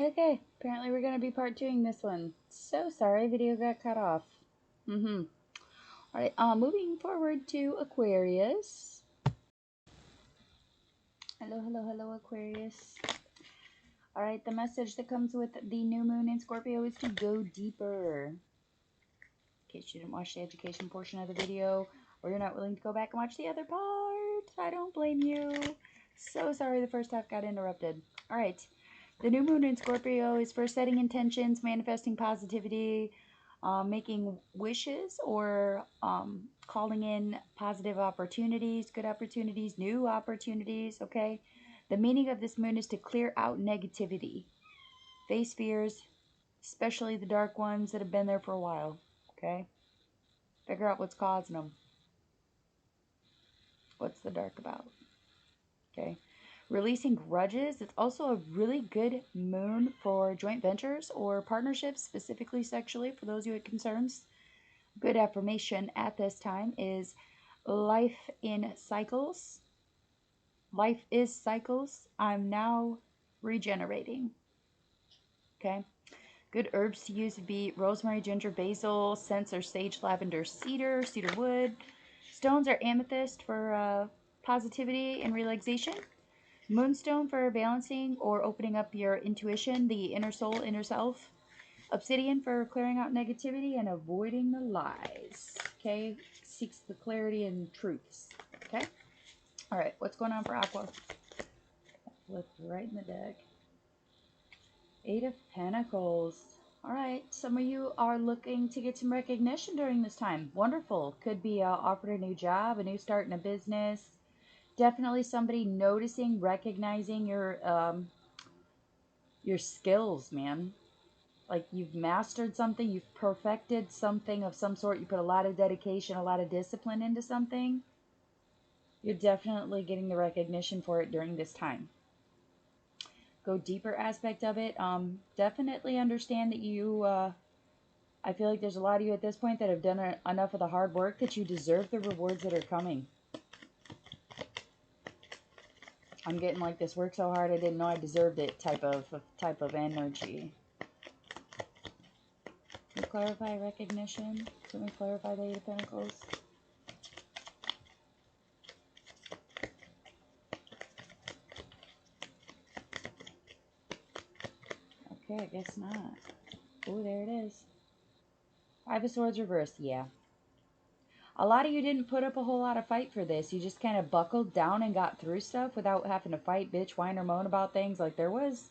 Okay, apparently we're going to be part 2ing this one. So sorry, video got cut off. Alright, moving forward to Aquarius. Hello, Aquarius. Alright, the message that comes with the new moon in Scorpio is to go deeper. In case you didn't watch the education portion of the video, or you're not willing to go back and watch the other part, I don't blame you. So sorry the first half got interrupted. Alright. The new moon in Scorpio is for setting intentions, manifesting positivity, making wishes, or calling in positive opportunities, good opportunities, new opportunities, okay? The meaning of this moon is to clear out negativity, face fears, especially the dark ones that have been there for a while, okay? Figure out what's causing them. What's the dark about? Okay. Releasing grudges. It's also a really good moon for joint ventures or partnerships, specifically sexually, for those who had concerns. Good affirmation at this time is life in cycles. Life is cycles. I'm now regenerating. Okay. Good herbs to use would be rosemary, ginger, basil, scents are sage, lavender, cedar, cedar wood. Stones are amethyst for positivity and relaxation. Moonstone for balancing or opening up your intuition, the inner soul, inner self. Obsidian for clearing out negativity and avoiding the lies. Okay? Seeks the clarity and truths. Okay? Alright, what's going on for Aqua? Flip right in the deck. 8 of Pentacles. Alright, some of you are looking to get some recognition during this time. Wonderful. Could be offered a new job, a new start in a business. Definitely somebody noticing, recognizing your skills, man. Like you've mastered something, you've perfected something of some sort, you put a lot of dedication, a lot of discipline into something. You're definitely getting the recognition for it during this time. Go deeper aspect of it. Definitely understand that you, I feel like there's a lot of you at this point that have done enough of the hard work that you deserve the rewards that are coming. I'm getting like this work so hard I didn't know I deserved it type of energy. Can we clarify recognition? Can we clarify the 8 of Pentacles? Okay, I guess not. Oh, there it is. 5 of Swords reversed, yeah. A lot of you didn't put up a whole lot of fight for this. You just kind of buckled down and got through stuff without having to fight, bitch, whine, or moan about things. Like there was,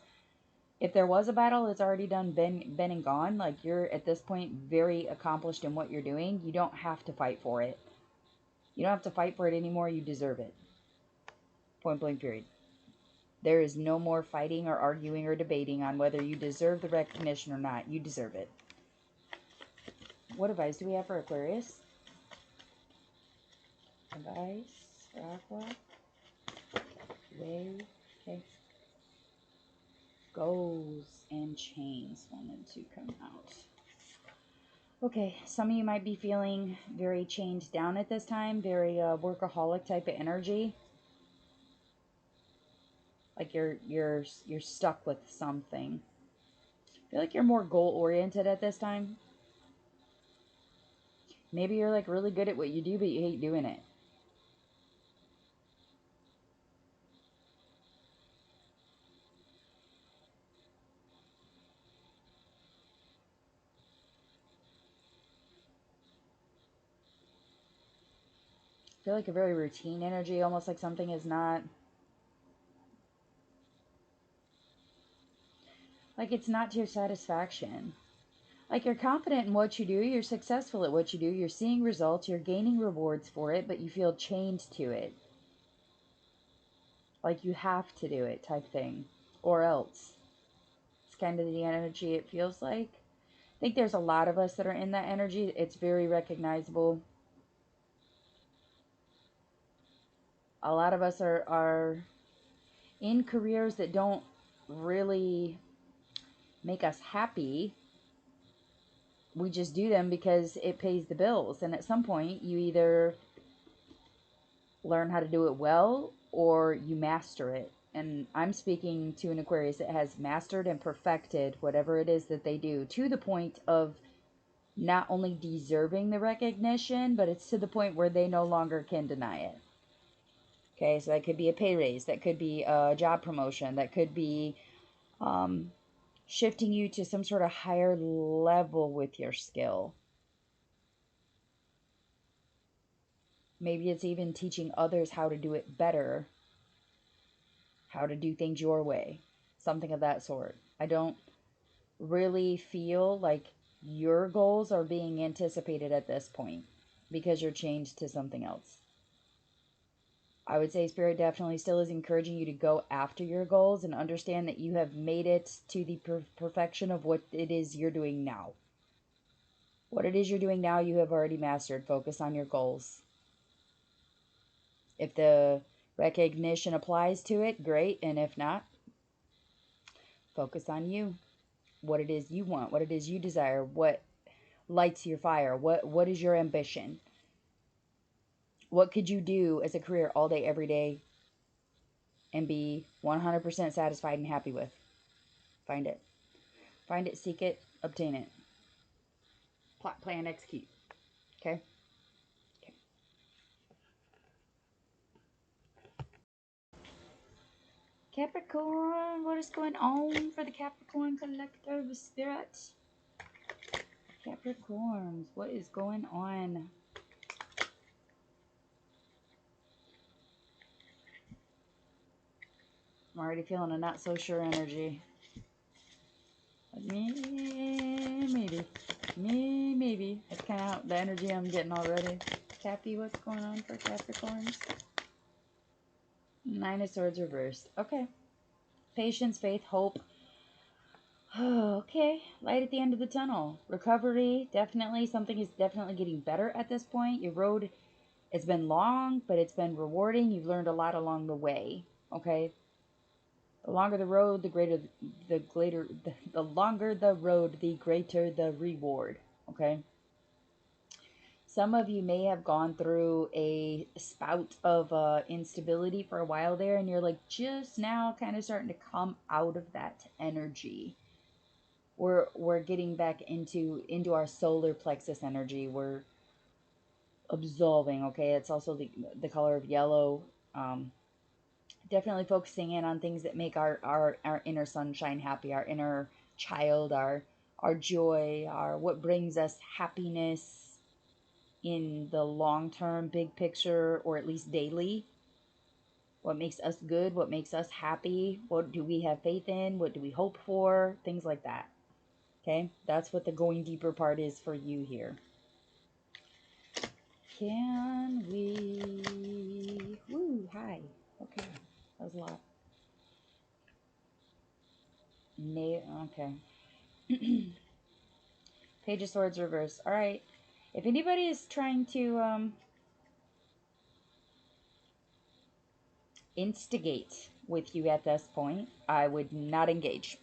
if there was a battle, it's already done, been and gone. Like you're at this point very accomplished in what you're doing. You don't have to fight for it. You don't have to fight for it anymore. You deserve it. Point blank period. There is no more fighting or arguing or debating on whether you deserve the recognition or not. You deserve it. What advice do we have for Aquarius? Advice for Aqua. Wave. Okay. Goals and chains. 1 and 2 come out. Okay, some of you might be feeling very chained down at this time. Very workaholic type of energy. Like you're stuck with something. I feel like you're more goal oriented at this time. Maybe you're like really good at what you do, but you hate doing it. I feel like a very routine energy, almost like something is not, like it's not to your satisfaction. Like you're confident in what you do, you're successful at what you do, you're seeing results, you're gaining rewards for it, but you feel chained to it. Like you have to do it type thing, or else. It's kind of the energy it feels like. I think there's a lot of us that are in that energy. It's very recognizable. A lot of us are in careers that don't really make us happy. We just do them because it pays the bills. And at some point, you either learn how to do it well or you master it. And I'm speaking to an Aquarius that has mastered and perfected whatever it is that they do, to the point of not only deserving the recognition, but it's to the point where they no longer can deny it. Okay, so that could be a pay raise, that could be a job promotion, that could be shifting you to some sort of higher level with your skill. Maybe it's even teaching others how to do it better, how to do things your way, something of that sort. I don't really feel like your goals are being anticipated at this point because you're changed to something else. I would say Spirit definitely still is encouraging you to go after your goals and understand that you have made it to the perfection of what it is you're doing now. What it is you're doing now, you have already mastered. Focus on your goals. If the recognition applies to it, great. And if not, focus on you. What it is you want, what it is you desire, what lights your fire, what is your ambition? What could you do as a career all day, every day, and be 100% satisfied and happy with? Find it. Find it, seek it, obtain it. Plot, plan, execute. Okay? Okay. Capricorn, what is going on for the Capricorn collective spirit? Capricorns, what is going on? I'm already feeling a not so sure energy. Maybe. Maybe. That's kind of the energy I'm getting already. Cappy, what's going on for Capricorns? 9 of Swords reversed. Okay. Patience, faith, hope. Oh, okay. Light at the end of the tunnel. Recovery, definitely. Something is definitely getting better at this point. Your road, it's been long, but it's been rewarding. You've learned a lot along the way. Okay. The longer the road, the longer the road, the greater the reward. Okay. Some of you may have gone through a spout of instability for a while there, and you're like just now kind of starting to come out of that energy. We're getting back into our solar plexus energy. We're absolving. Okay, it's also the color of yellow. Definitely focusing in on things that make our inner sunshine happy, our inner child, our joy, our what brings us happiness in the long term, big picture, or at least daily. What makes us good, what makes us happy, what do we have faith in, what do we hope for, things like that. Okay, that's what the going deeper part is for you here. Can we... Woo, hi. Okay, that was a lot. Okay. Page of Swords reverse. All right. If anybody is trying to instigate with you at this point, I would not engage.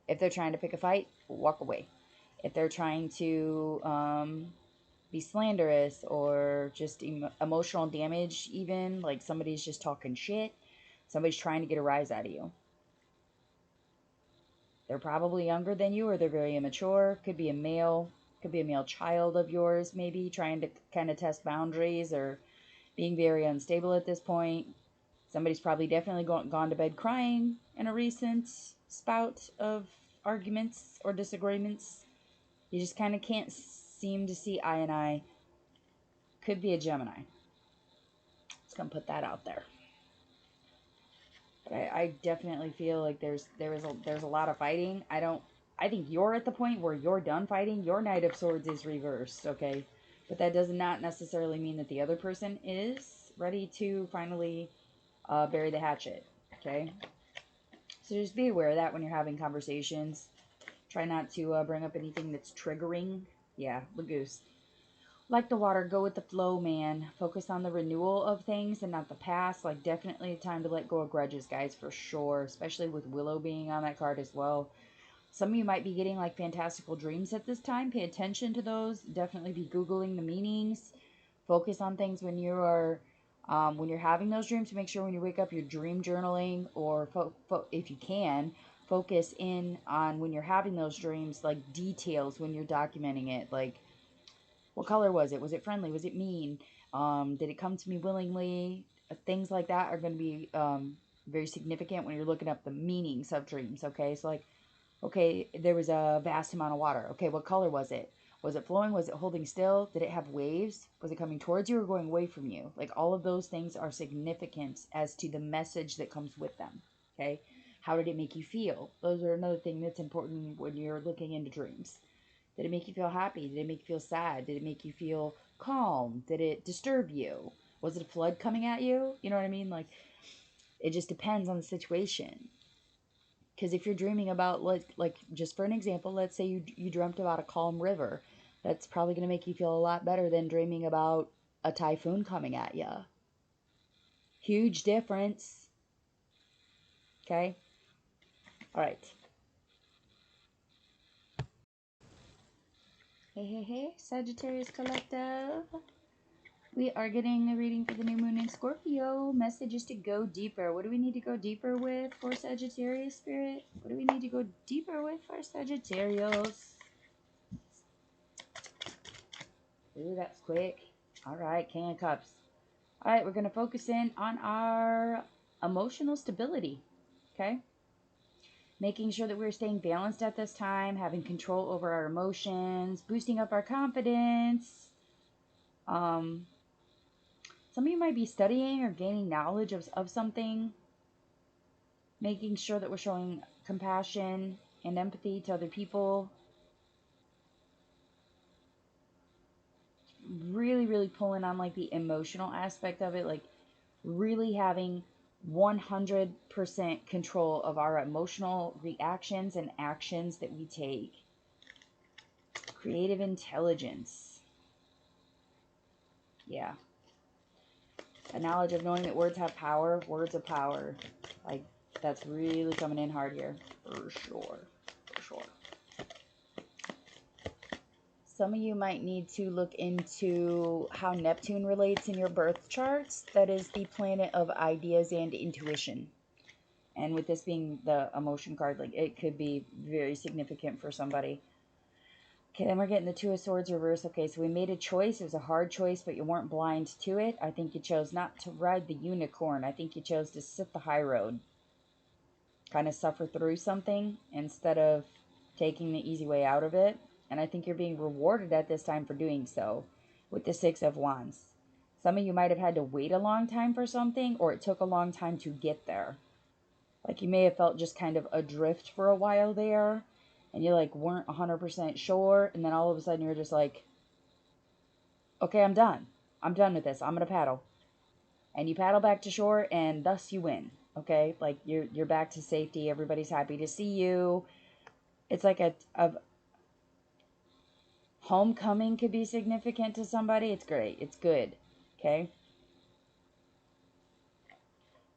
If they're trying to pick a fight, walk away. If they're trying to be slanderous or just emotional damage, even like somebody's just talking shit, somebody's trying to get a rise out of you. They're probably younger than you, or they're very immature. Could be a male, could be a male child of yours, maybe trying to kind of test boundaries or being very unstable at this point. Somebody's probably definitely gone to bed crying in a recent spout of arguments or disagreements. You just kind of can't seem to see eye and eye. Could be a Gemini. Just gonna put that out there. But I definitely feel like there's a lot of fighting. I think you're at the point where you're done fighting. Your Knight of Swords is reversed, okay? But that does not necessarily mean that the other person is ready to finally bury the hatchet, okay? So just be aware of that when you're having conversations. Try not to bring up anything that's triggering. Yeah, Lagoose. Like the water, go with the flow, man. Focus on the renewal of things and not the past. Like, definitely time to let go of grudges, guys, for sure. Especially with Willow being on that card as well. Some of you might be getting, like, fantastical dreams at this time. Pay attention to those. Definitely be Googling the meanings. Focus on things when you are When you're having those dreams, make sure when you wake up you're dream journaling, or if you can, focus in on when you're having those dreams, like details when you're documenting it. Like, what color was it? Was it friendly? Was it mean? Did it come to me willingly? Things like that are going to be very significant when you're looking up the meanings of dreams, okay? So, like, okay, there was a vast amount of water. Okay, what color was it? Was it flowing? Was it holding still? Did it have waves? Was it coming towards you or going away from you? Like, all of those things are significant as to the message that comes with them, okay? How did it make you feel? Those are another thing that's important when you're looking into dreams. Did it make you feel happy? Did it make you feel sad? Did it make you feel calm? Did it disturb you? Was it a flood coming at you? You know what I mean? Like, it just depends on the situation. Because if you're dreaming about, like just for an example, let's say you dreamt about a calm river. That's probably going to make you feel a lot better than dreaming about a typhoon coming at you. Huge difference. Okay? All right. Hey, hey, hey, Sagittarius Collective. We are getting a reading for the new moon in Scorpio. Message is to go deeper. What do we need to go deeper with for Sagittarius Spirit? What do we need to go deeper with for Sagittarius? Ooh, that's quick. All right, King of Cups. All right, we're going to focus in on our emotional stability, okay? Making sure that we're staying balanced at this time, having control over our emotions, boosting up our confidence. Some of you might be studying or gaining knowledge of something, making sure that we're showing compassion and empathy to other people. Really, really pulling on like the emotional aspect of it, like really having 100% control of our emotional reactions and actions that we take. Creative intelligence. Yeah. A knowledge of knowing that words have power. Words of power. Like, that's really coming in hard here. For sure. For sure. Some of you might need to look into how Neptune relates in your birth charts. That is the planet of ideas and intuition. And with this being the emotion card, like, it could be very significant for somebody. Okay, then we're getting the Two of Swords reverse. Okay, so we made a choice. It was a hard choice, but you weren't blind to it. I think you chose not to ride the unicorn. I think you chose to sit the high road. Kind of suffer through something instead of taking the easy way out of it. And I think you're being rewarded at this time for doing so with the Six of Wands. Some of you might have had to wait a long time for something, or it took a long time to get there. Like, you may have felt just kind of adrift for a while there, and you like weren't 100% sure, and then all of a sudden you're just like, okay, I'm done. I'm done with this. I'm going to paddle. And you paddle back to shore, and thus you win. Okay? Like, you're back to safety. Everybody's happy to see you. It's like a homecoming could be significant to somebody. It's great. It's good. Okay?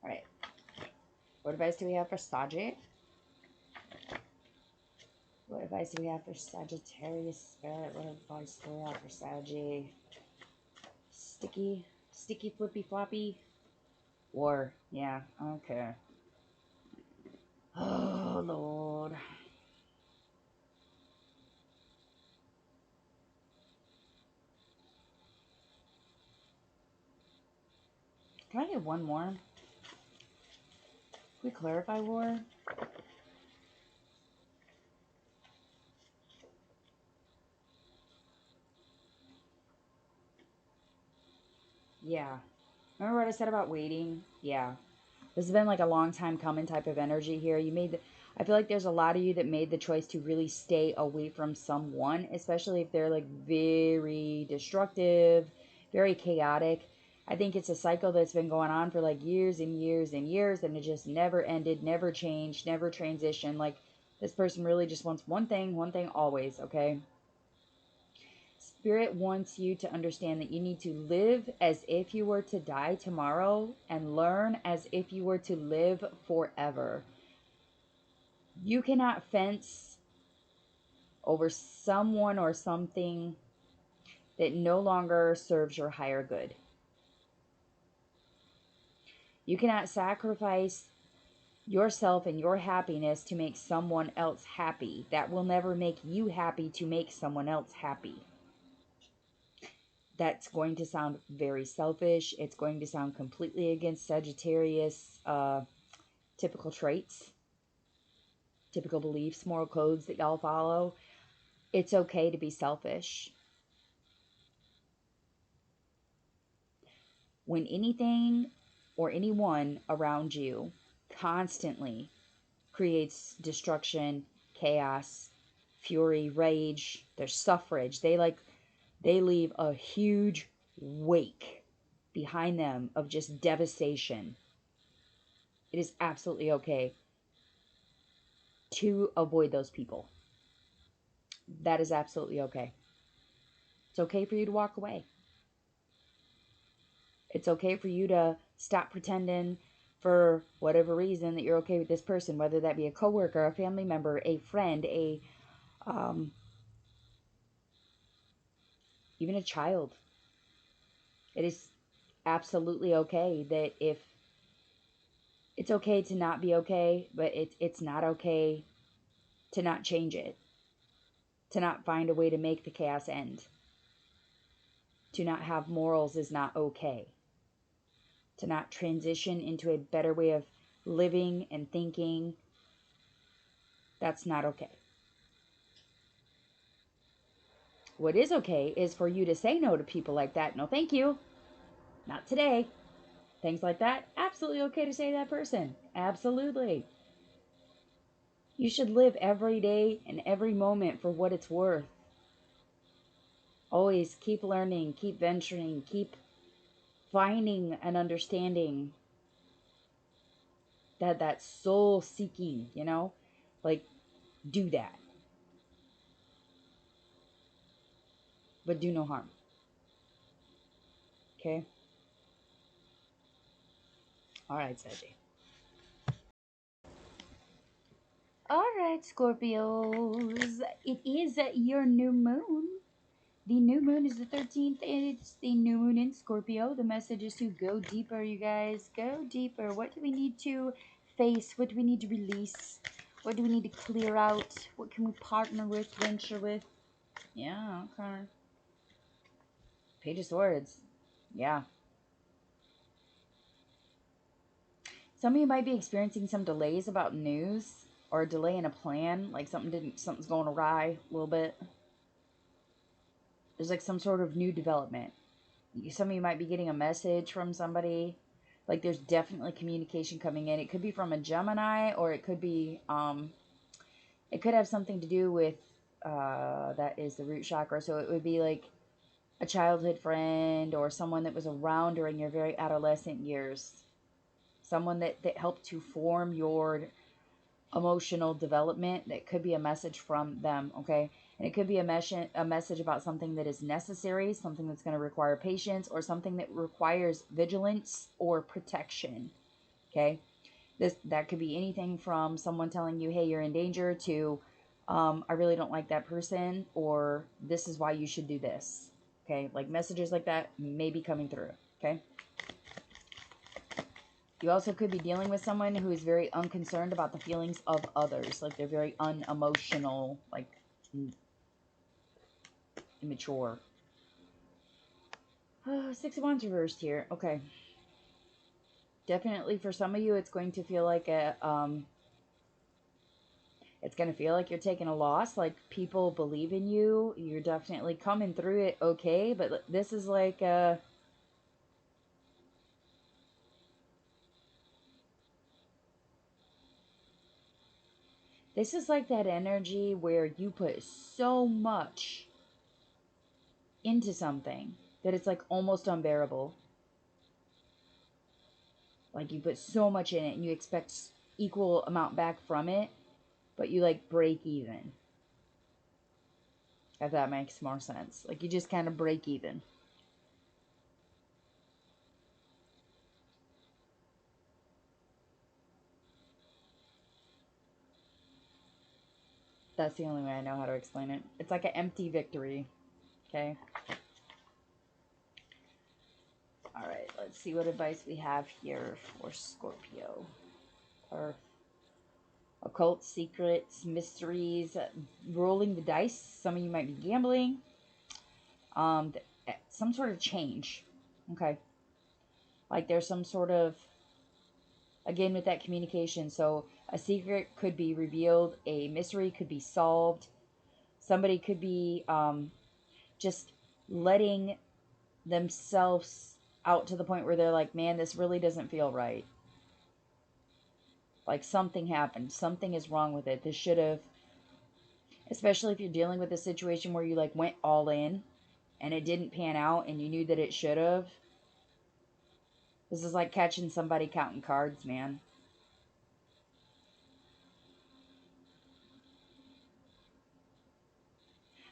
All right. What advice do we have for Sagittarius? What advice do we have for Sagittarius Spirit? What advice do we have for Sagittarius? Sticky, flippy, floppy. War. Yeah, okay. Oh, Lord. Can I get one more? Can we clarify war? Yeah. Remember what I said about waiting? Yeah. This has been like a long time coming type of energy here. I feel like there's a lot of you that made the choice to really stay away from someone, especially if they're like very destructive, very chaotic. I think it's a cycle that's been going on for like years and years and years, and it just never ended, never changed, never transitioned. Like, this person really just wants one thing always, okay? Spirit wants you to understand that you need to live as if you were to die tomorrow and learn as if you were to live forever. You cannot fence over someone or something that no longer serves your higher good. You cannot sacrifice yourself and your happiness to make someone else happy. That will never make you happy to make someone else happy. That's going to sound very selfish. It's going to sound completely against Sagittarius typical traits, typical beliefs, moral codes that y'all follow. It's okay to be selfish. When anything or anyone around you constantly creates destruction, chaos, fury, rage, there's suffrage, they leave a huge wake behind them of just devastation. It is absolutely okay to avoid those people. That is absolutely okay. It's okay for you to walk away. It's okay for you to stop pretending for whatever reason that you're okay with this person, whether that be a coworker, a family member, a friend, even a child. It is absolutely okay that if it's okay to not be okay, but it's not okay to not change it, to not find a way to make the chaos end. To not have morals is not okay. To not transition into a better way of living and thinking, that's not okay. What is okay is for you to say no to people like that. No, thank you. Not today. Things like that, absolutely okay to say to that person. Absolutely. You should live every day and every moment for what it's worth. Always keep learning, keep venturing, keep finding and understanding that soul seeking, you know? Like, do that. But do no harm. Okay? Alright, Saggy. Alright, Scorpios. It is your new moon. The new moon is the 13th, and it's the new moon in Scorpio. The message is to go deeper, you guys. Go deeper. What do we need to face? What do we need to release? What do we need to clear out? What can we partner with, venture with? Yeah, okay. Page of Swords. Yeah. Some of you might be experiencing some delays about news or a delay in a plan. Like something's going awry a little bit. There's like some sort of new development. Some of you might be getting a message from somebody. Like there's definitely communication coming in. It could be from a Gemini, or it could be it could have something to do with that is the root chakra. So it would be like a childhood friend or someone that was around during your very adolescent years. Someone that helped to form your emotional development. That could be a message from them, okay? And it could be a message about something that is necessary, something that's going to require patience, or something that requires vigilance or protection, okay? That could be anything from someone telling you, hey, you're in danger, to I really don't like that person, or this is why you should do this, okay? Like messages like that may be coming through, okay? You also could be dealing with someone who is very unconcerned about the feelings of others. Like they're very unemotional, like immature. Six of Wands reversed here. Okay. Definitely for some of you, it's going to feel like it's going to feel like you're taking a loss. Like people believe in you. You're definitely coming through it okay. But this is like this is like that energy where you put so much into something that it's like almost unbearable. Like you put so much in it and you expect equal amount back from it, but you like break even. If that makes more sense. Like you just kind of break even. That's the only way I know how to explain it. It's like an empty victory. Okay? Alright, let's see what advice we have here for Scorpio. Or occult secrets, mysteries, rolling the dice. Some of you might be gambling. Some sort of change. Okay. Like there's some sort of, again, with that communication. So a secret could be revealed. A mystery could be solved. Somebody could be just letting themselves out to the point where they're like, man, this really doesn't feel right. Like something happened. Something is wrong with it. This should have, especially if you're dealing with a situation where you like went all in and it didn't pan out and you knew that it should have. This is like catching somebody counting cards, man.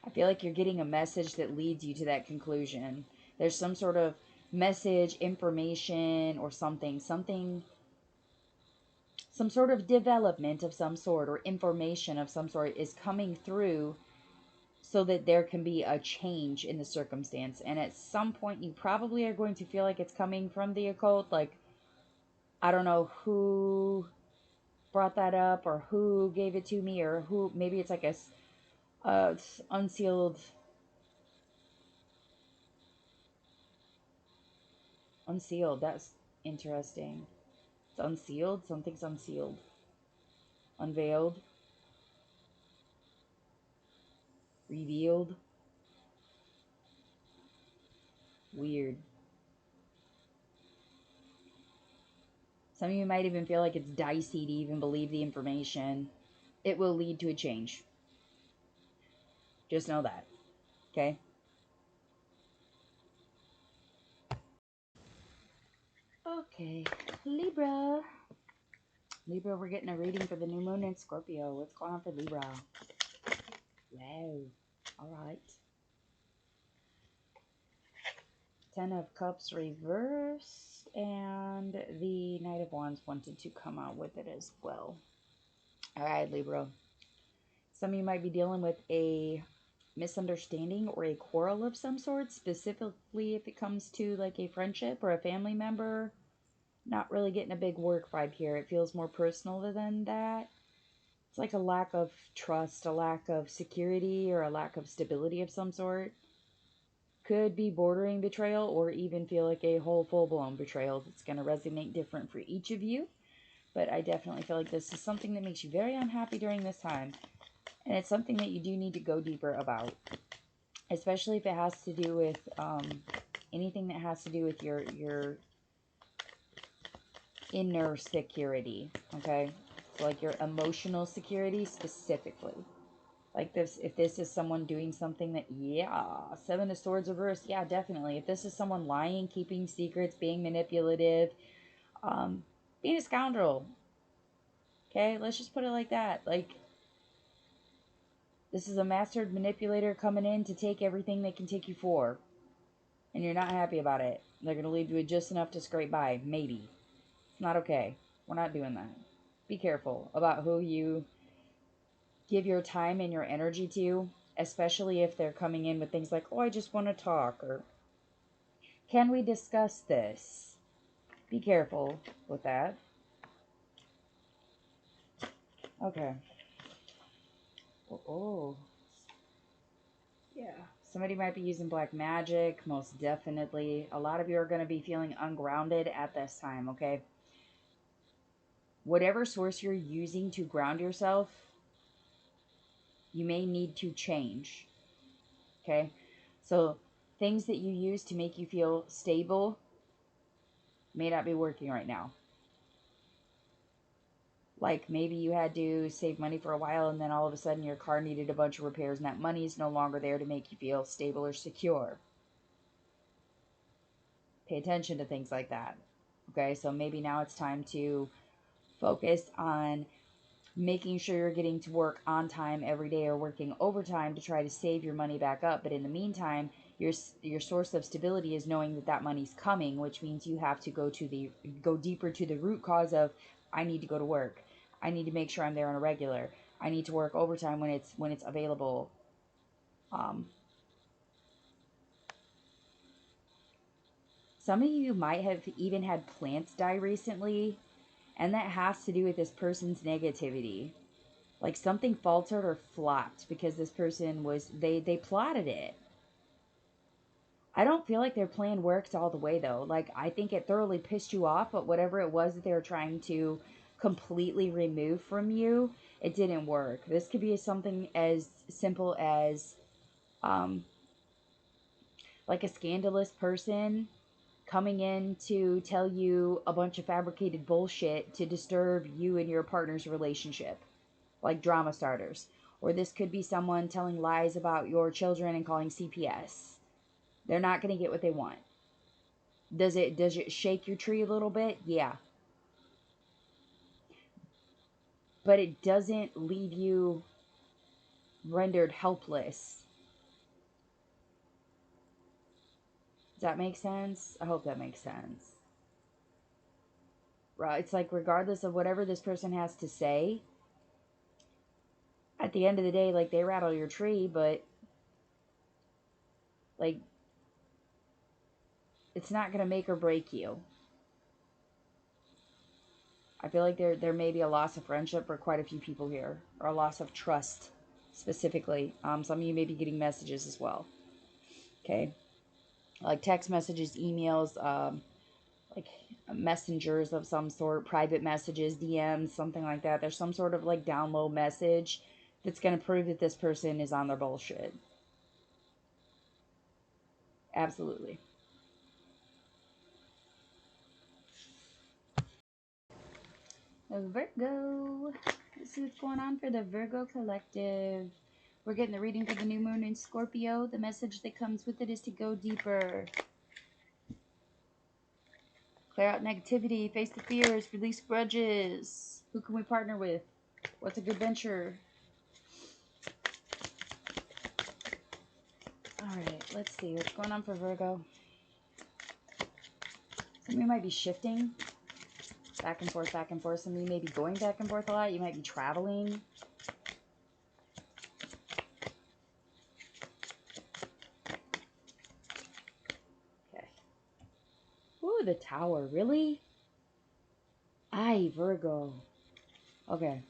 I feel like you're getting a message that leads you to that conclusion. There's some sort of message, information, or something, some sort of development of some sort or information of some sort is coming through so that there can be a change in the circumstance. And at some point, you probably are going to feel like it's coming from the occult. Like, I don't know who brought that up or who gave it to me or who, maybe it's like a unsealed, that's interesting. It's unsealed, something's unsealed, unveiled, revealed, weird. Some of you might even feel like it's dicey to even believe the information. It will lead to a change. Just know that. Okay? Okay. Libra. Libra, we're getting a reading for the new moon in Scorpio. What's going on for Libra? Wow. Alright. 10 of Cups reversed. And the Knight of Wands wanted to come out with it as well. Alright, Libra. Some of you might be dealing with a misunderstanding or a quarrel of some sort, specifically if it comes to like a friendship or a family member. Not really getting a big work vibe here. It feels more personal than that. It's like a lack of trust, a lack of security, or a lack of stability of some sort. Could be bordering betrayal or even feel like a whole full-blown betrayal. It's going to resonate different for each of you. But I definitely feel like this is something that makes you very unhappy during this time. And it's something that you do need to go deeper about. Especially if it has to do with anything that has to do with your inner security, okay? So like your emotional security specifically. Like this, if this is someone doing something that, yeah, 7 of Swords reversed, yeah, definitely. If this is someone lying, keeping secrets, being manipulative, being a scoundrel, okay? Let's just put it like that. Like, this is a mastered manipulator coming in to take everything they can take you for. And you're not happy about it. They're going to leave you with just enough to scrape by. Maybe. It's not okay. We're not doing that. Be careful about who you give your time and your energy to, especially if they're coming in with things like, oh, I just want to talk, or can we discuss this? Be careful with that. Okay. Oh. Yeah. Somebody might be using black magic, most definitely. A lot of you are going to be feeling ungrounded at this time, okay? Whatever source you're using to ground yourself, you may need to change, okay? So things that you use to make you feel stable may not be working right now. Like maybe you had to save money for a while and then all of a sudden your car needed a bunch of repairs and that money is no longer there to make you feel stable or secure. Pay attention to things like that. Okay, so maybe now it's time to focus on making sure you're getting to work on time every day or working overtime to try to save your money back up. But in the meantime, your source of stability is knowing that that money's coming, which means you have to go deeper to the root cause of, I need to go to work. I need to make sure I'm there on a regular. I need to work overtime when it's available. Some of you might have even had plants die recently, and that has to do with this person's negativity. Like something faltered or flopped because this person was, they plotted it. I don't feel like their plan worked all the way though. Like I think it thoroughly pissed you off, but whatever it was that they were trying to completely remove from you, it didn't work. This could be something as simple as like a scandalous person coming in to tell you a bunch of fabricated bullshit to disturb you and your partner's relationship, like drama starters. Or this could be someone telling lies about your children and calling CPS. They're not going to get what they want. Does it shake your tree a little bit? Yeah. But it doesn't leave you rendered helpless. Does that make sense? I hope that makes sense. Right? It's like regardless of whatever this person has to say, at the end of the day, like they rattle your tree, but like it's not going to make or break you. I feel like there may be a loss of friendship for quite a few people here, or a loss of trust specifically. Some of you may be getting messages as well. Okay, like text messages, emails, like messengers of some sort, private messages, DMs, something like that. There's some sort of like down low message that's going to prove that this person is on their bullshit. Absolutely. Virgo. Let's see what's going on for the Virgo collective. We're getting the reading for the new moon in Scorpio. The message that comes with it is to go deeper. Clear out negativity, face the fears, release grudges. Who can we partner with? What's a good venture? Alright, let's see what's going on for Virgo. Some of you might be shifting back and forth, back and forth. Some of you may be going back and forth a lot. You might be traveling. Okay. Ooh, the Tower. Really? Aye, Virgo. Okay.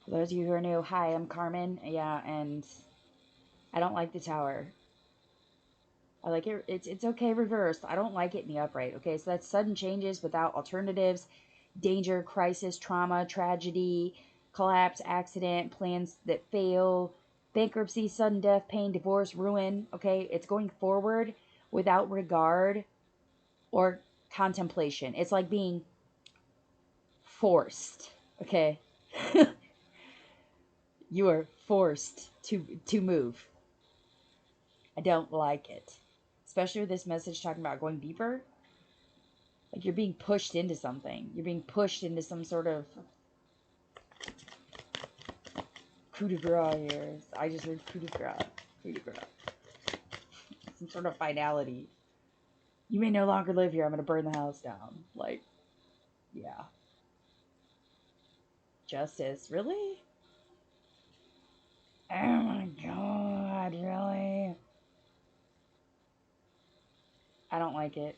For those of you who are new, hi, I'm Carmen. Yeah, and I don't like the Tower. I like it. It's okay reversed. I don't like it in the upright. Okay, so that's sudden changes without alternatives, danger, crisis, trauma, tragedy, collapse, accident, plans that fail, bankruptcy, sudden death, pain, divorce, ruin. Okay, it's going forward without regard or contemplation. It's like being forced. Okay, you are forced to move. I don't like it. Especially with this message talking about going deeper. Like you're being pushed into something. You're being pushed into some sort of coup de grace here. I just heard coup de grace. Coup de grace. Some sort of finality. You may no longer live here. I'm going to burn the house down. Like, yeah. Justice. Really? Oh my god, really? I don't like it.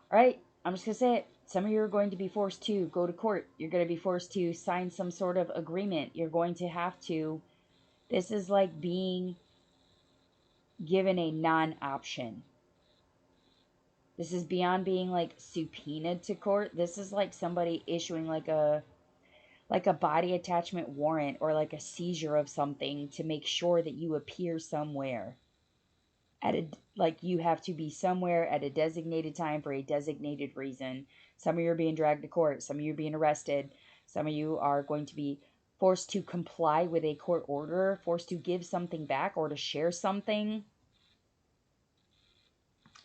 Alright, I'm just going to say it. Some of you are going to be forced to go to court. You're going to be forced to sign some sort of agreement. You're going to have to. This is like being given a non-option. This is beyond being like subpoenaed to court. This is like somebody issuing like a body attachment warrant or like a seizure of something to make sure that you appear somewhere. At a, like you have to be somewhere at a designated time for a designated reason. Some of you are being dragged to court. Some of you are being arrested. Some of you are going to be forced to comply with a court order, forced to give something back or to share something.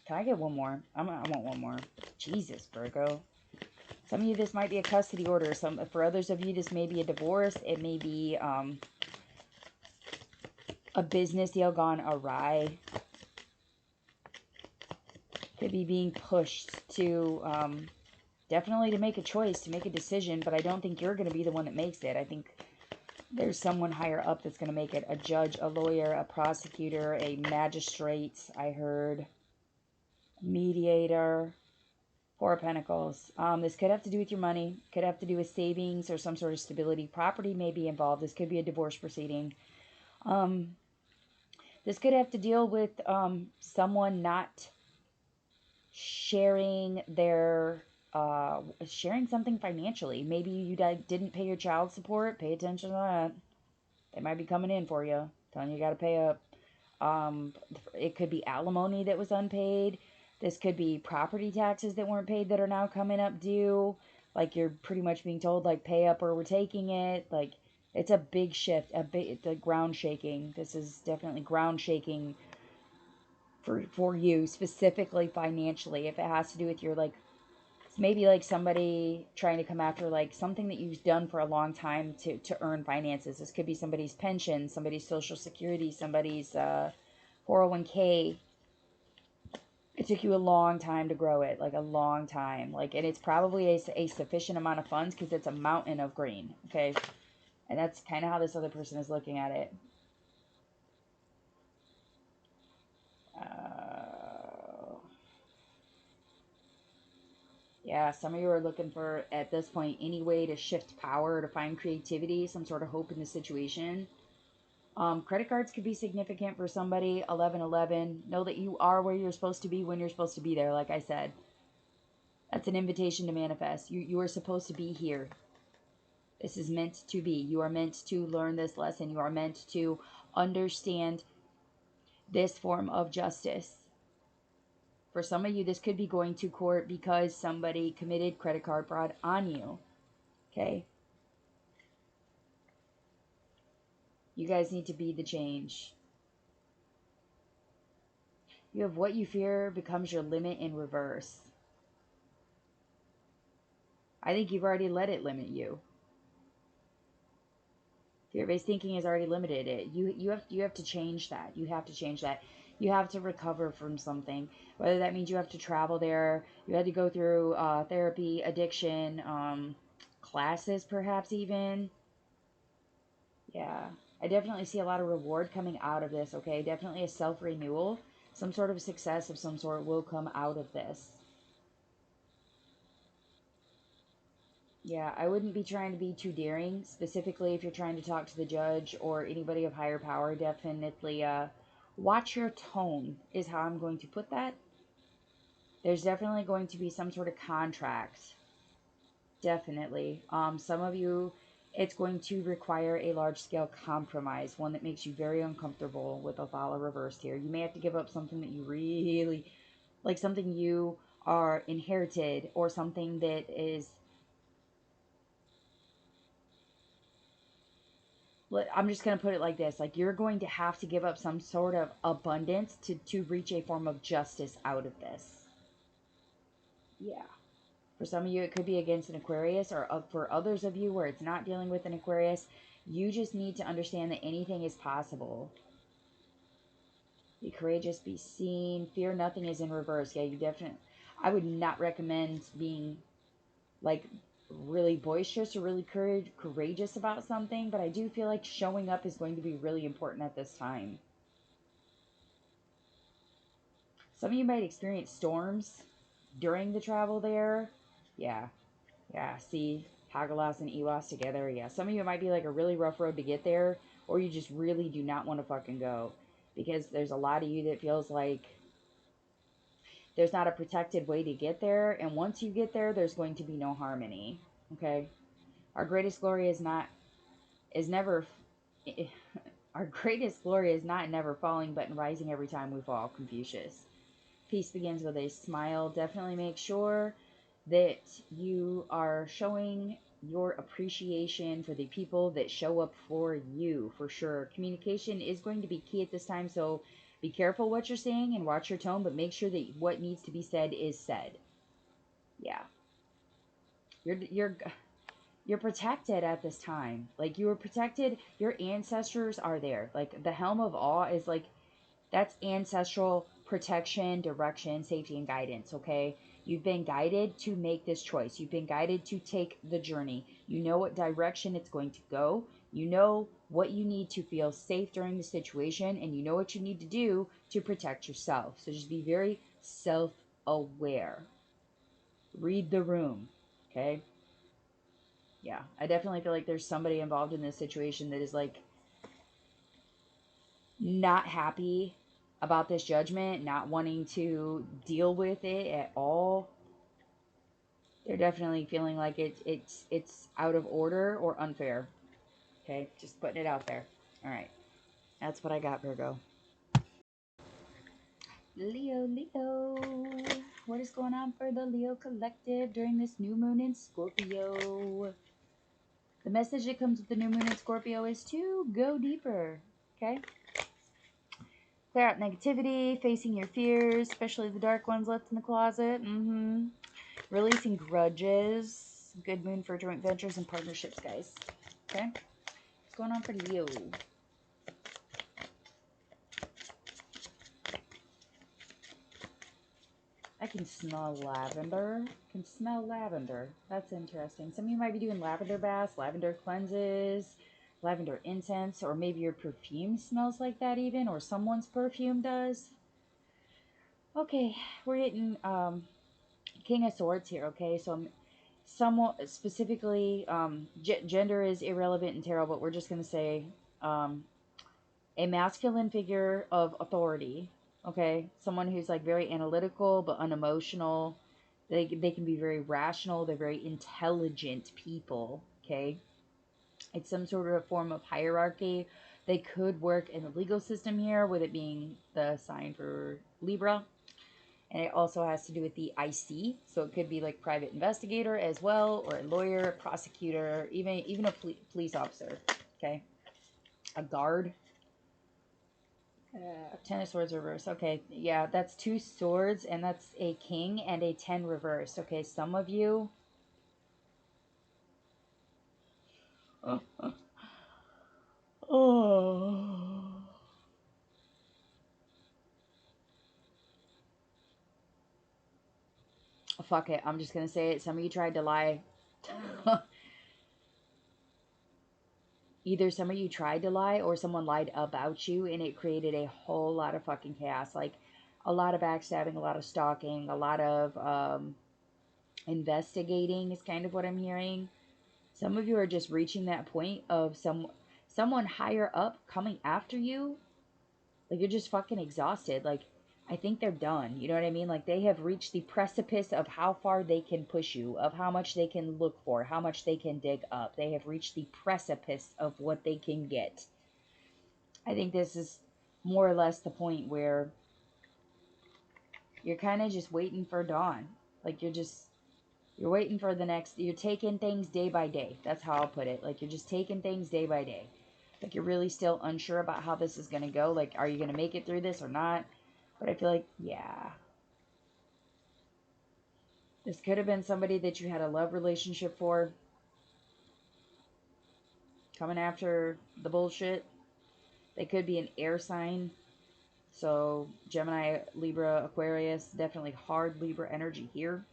Can I get one more? I want one more. Jesus, Virgo. Some of you, this might be a custody order. For others of you, this may be a divorce. It may be a business deal gone awry. Could be being pushed to definitely to make a choice, to make a decision. But I don't think you're going to be the one that makes it. I think There's someone higher up that's going to make it. A judge, a lawyer, a prosecutor, a magistrate, I heard. Mediator. Four of Pentacles. This could have to do with your money. Could have to do with savings or some sort of stability. Property may be involved. This could be a divorce proceeding. This could have to deal with someone not sharing their sharing something financially. Maybe you didn't pay your child support. Pay attention to that. They might be coming in for you, telling you got to pay up. It could be alimony that was unpaid. This could be property taxes that weren't paid that are now coming up due. Like you're pretty much being told like pay up or we're taking it. Like it's a big shift, it's a ground shaking. This is definitely ground shaking for you specifically financially. If it has to do with your like maybe like somebody trying to come after like something that you've done for a long time to earn finances. This could be somebody's pension, somebody's social security, somebody's 401k. It took you a long time to grow it, like a long time. Like, and it's probably a sufficient amount of funds because it's a mountain of green, okay? And that's kind of how this other person is looking at it. Yeah, some of you are looking for, at this point, any way to shift power, to find creativity, some sort of hope in the situation. Credit cards could be significant for somebody. 1111. Know that you are where you're supposed to be when you're supposed to be there, like I said. That's an invitation to manifest. You are supposed to be here. This is meant to be. You are meant to learn this lesson. You are meant to understand this form of justice. For some of you, this could be going to court because somebody committed credit card fraud on you. Okay? You guys need to be the change. You have what you fear becomes your limit in reverse. I think you've already let it limit you. Fear-based thinking has already limited it. You have to change that. You have to change that. You have to recover from something. Whether that means you have to travel there, you had to go through therapy, addiction, classes perhaps even. Yeah. I definitely see a lot of reward coming out of this, okay? Definitely a self-renewal. Some sort of success of some sort will come out of this. Yeah, I wouldn't be trying to be too daring, specifically if you're trying to talk to the judge or anybody of higher power. Definitely watch your tone is how I'm going to put that. There's definitely going to be some sort of contract. Definitely. Some of you, it's going to require a large-scale compromise, one that makes you very uncomfortable with Othala reversed here. You may have to give up something that you really, like something you are inherited or something that is, I'm just going to put it like this. Like, you're going to have to give up some sort of abundance to reach a form of justice out of this. Yeah. For some of you, it could be against an Aquarius, or for others of you where it's not dealing with an Aquarius, you just need to understand that anything is possible. Be courageous, be seen. Fear nothing is in reverse. Yeah, you definitely, I would not recommend being like really boisterous or really courageous about something, but I do feel like showing up is going to be really important at this time. Some of you might experience storms during the travel there. Yeah. Yeah, see, Hagalas and Iwas together. Yeah, some of you might be like a really rough road to get there, or you just really do not want to fucking go. Because there's a lot of you that feels like there's not a protected way to get there, and once you get there, there's going to be no harmony. Okay? Our greatest glory is never, our greatest glory is not never falling, but in rising every time we fall. Confucius. Peace begins with a smile. Definitely make sure that you are showing your appreciation for the people that show up for you, for sure. Communication is going to be key at this time, so be careful what you're saying and watch your tone, but make sure that what needs to be said is said. Yeah. You're protected at this time. Like, you are protected. Your ancestors are there. Like, the Helm of Awe is like, that's ancestral protection, direction, safety, and guidance, okay? You've been guided to make this choice. You've been guided to take the journey. You know what direction it's going to go. You know what you need to feel safe during the situation, and you know what you need to do to protect yourself. So just be very self-aware. Read the room, okay? Yeah, I definitely feel like there's somebody involved in this situation that is like not happy about this judgment, not wanting to deal with it at all. They're definitely feeling like it's out of order or unfair. Okay, just putting it out there. All right, that's what I got, Virgo. Leo. What is going on for the Leo collective during this new moon in Scorpio? The message that comes with the new moon in Scorpio is to go deeper. Okay? Clear out negativity, facing your fears, especially the dark ones left in the closet. Releasing grudges. Good moon for joint ventures and partnerships, guys. Okay? What's going on for Leo? I can smell lavender. Can smell lavender. That's interesting. Some of you might be doing lavender baths, lavender cleanses, lavender incense, or maybe your perfume smells like that even, or someone's perfume does. Okay, we're getting King of Swords here, okay? So I'm somewhat specifically, gender is irrelevant in tarot, but we're just going to say a masculine figure of authority, okay? Someone who's like very analytical but unemotional. They can be very rational. They're very intelligent people, okay? It's some sort of a form of hierarchy. They could work in the legal system here, with it being the sign for Libra. And it also has to do with the IC, so it could be like private investigator as well, or a lawyer, prosecutor, even a police officer, okay? A guard. 10 of Swords reverse. Okay, yeah, that's 2 swords, and that's a king and a 10 reverse. Okay, some of you... Oh. Fuck it, I'm just gonna say it. Some of you tried to lie. Either some of you tried to lie, or someone lied about you, and it created a whole lot of fucking chaos. Like, a lot of backstabbing, a lot of stalking, a lot of investigating is kind of what I'm hearing. Some of you are just reaching that point of someone higher up coming after you. Like, you're just fucking exhausted. Like, I think they're done. You know what I mean? Like, they have reached the precipice of how far they can push you, of how much they can look for, how much they can dig up. They have reached the precipice of what they can get. I think this is more or less the point where you're kind of just waiting for dawn. Like, you're waiting for the next, you're taking things day by day. That's how I'll put it. Like, you're just taking things day by day. Like, you're really still unsure about how this is going to go. Like, are you going to make it through this or not? But I feel like, yeah. This could have been somebody that you had a love relationship for. Coming after the bullshit. They could be an air sign. So, Gemini, Libra, Aquarius. Definitely hard Libra energy here.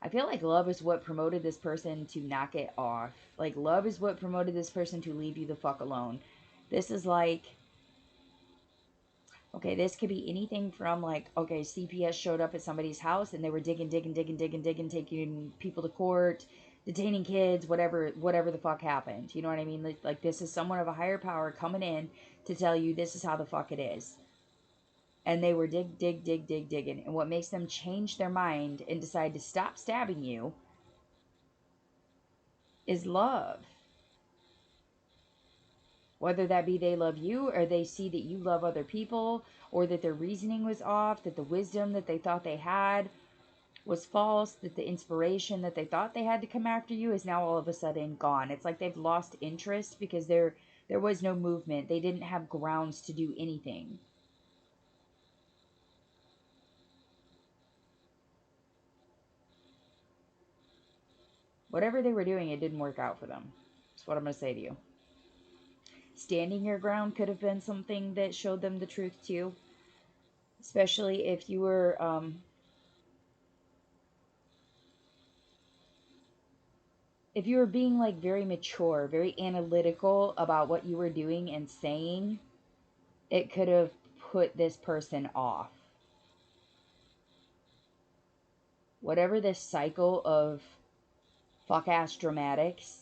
I feel like love is what promoted this person to knock it off. Like, love is what promoted this person to leave you the fuck alone. This is like, okay, this could be anything from like, okay, CPS showed up at somebody's house and they were digging, taking people to court, detaining kids, whatever the fuck happened. You know what I mean? Like this is someone of a higher power coming in to tell you this is how the fuck it is. And they were digging. And what makes them change their mind and decide to stop stabbing you is love. Whether that be they love you, or they see that you love other people, or that their reasoning was off, that the wisdom that they thought they had was false, that the inspiration that they thought they had to come after you is now all of a sudden gone. It's like they've lost interest because there was no movement. They didn't have grounds to do anything. Whatever they were doing, it didn't work out for them. That's what I'm going to say to you. Standing your ground could have been something that showed them the truth too. Especially if you were if you were being like very mature, very analytical about what you were doing and saying, it could have put this person off. Whatever this cycle of fuck-ass dramatics,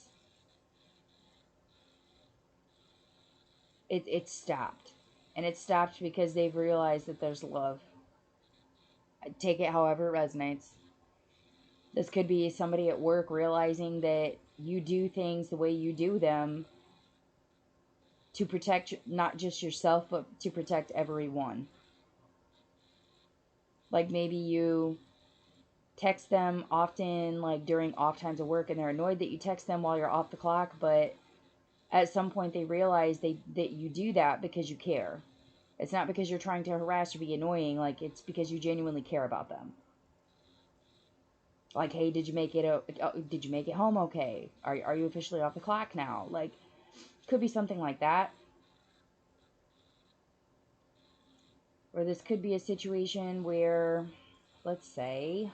it stopped. And it stopped because they've realized that there's love. Take it however it resonates. This could be somebody at work realizing that you do things the way you do them to protect not just yourself, but to protect everyone. Like maybe you text them often, like during off times of work, and they're annoyed that you text them while you're off the clock, but at some point they realize that you do that because you care. It's not because you're trying to harass or be annoying, like it's because you genuinely care about them. Like, hey, did you make it home okay? Are you officially off the clock now? Like, could be something like that. Or this could be a situation where, let's say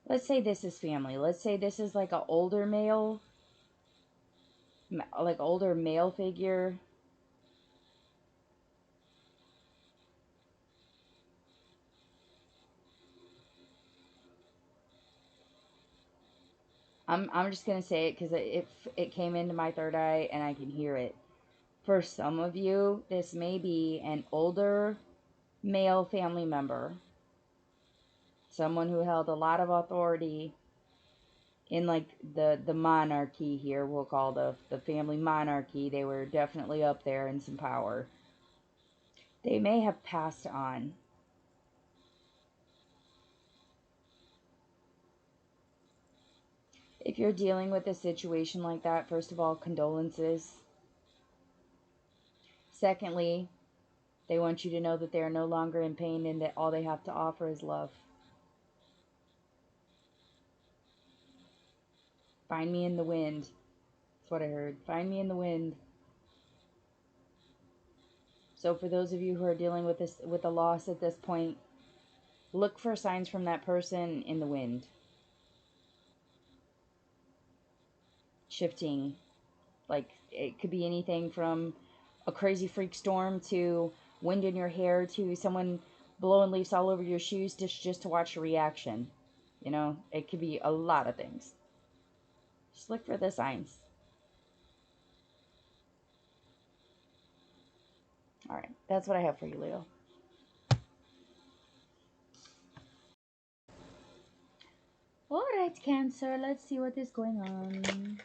this is family. Let's say this is like an older male, like older male figure. I'm just gonna say it because it came into my third eye and I can hear it. For some of you, this may be an older male family member, someone who held a lot of authority in like the monarchy here, we'll call the family monarchy. They were definitely up there in some power. They may have passed on. If you're dealing with a situation like that, first of all, condolences. Secondly, they want you to know that they are no longer in pain and that all they have to offer is love. Find me in the wind. That's what I heard. Find me in the wind. So for those of you who are dealing with this, with a loss at this point, look for signs from that person in the wind. Shifting. Like, it could be anything from a crazy freak storm to wind in your hair to someone blowing leaves all over your shoes just to watch your reaction. You know, it could be a lot of things. Just look for the signs. All right, that's what I have for you, Leo. All right, Cancer, let's see what is going on.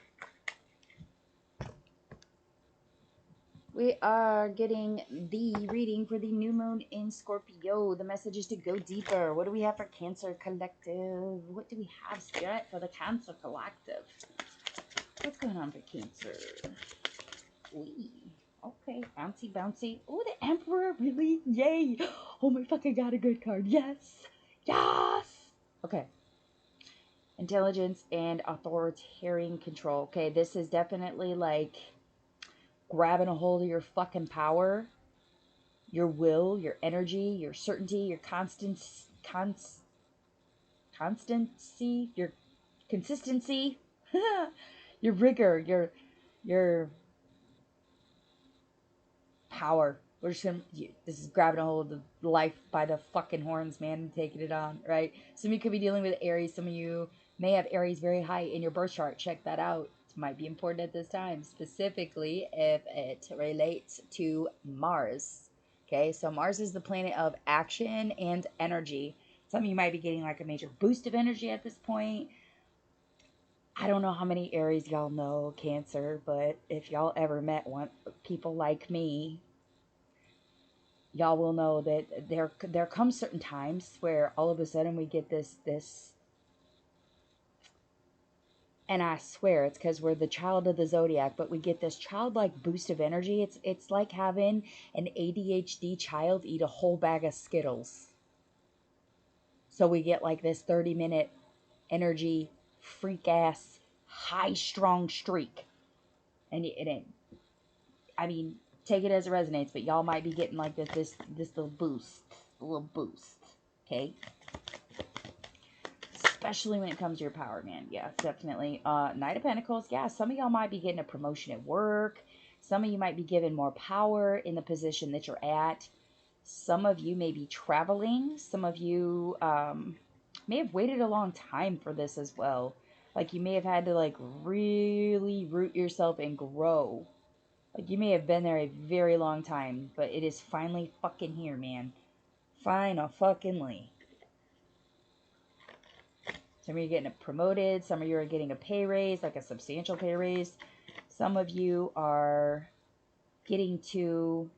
We are getting the reading for the new moon in Scorpio. The message is to go deeper. What do we have for Cancer Collective? What do we have, Spirit, for the Cancer Collective? What's going on for Cancer? Wee. Okay, bouncy, bouncy. Oh, the Emperor, really? Yay! Oh my fucking god, a good card. Yes! Yes! Okay. Intelligence and authoritarian control. Okay, this is definitely like grabbing a hold of your fucking power, your will, your energy, your certainty, your constancy, your consistency, your rigor, your power. We're just gonna, this is grabbing a hold of life by the fucking horns, man, and taking it on, right? Some of you could be dealing with Aries. Some of you may have Aries very high in your birth chart. Check that out. It might be important at this time, specifically if it relates to Mars. Okay, so Mars is the planet of action and energy. Some of you might be getting like a major boost of energy at this point. I don't know how many Aries y'all know, Cancer, but if y'all ever met people like me, y'all will know that there come certain times where all of a sudden we get this, and I swear it's because we're the child of the zodiac, but we get this childlike boost of energy. It's like having an ADHD child eat a whole bag of Skittles. So we get like this 30-minute energy, freak ass, high strong streak. And I mean, take it as it resonates, but y'all might be getting like this little boost, okay? especially when it comes to your power, man. Yeah, definitely. Knight of Pentacles. Yeah, some of y'all might be getting a promotion at work. Some of you might be given more power in the position that you're at. Some of you may be traveling. Some of you may have waited a long time for this as well. Like, you may have had to, like, really root yourself and grow. Like, you may have been there a very long time, but it is finally fucking here, man. Final-fucking-ly. Some of you are getting promoted. Some of you are getting a pay raise, like a substantial pay raise. Some of you are getting to,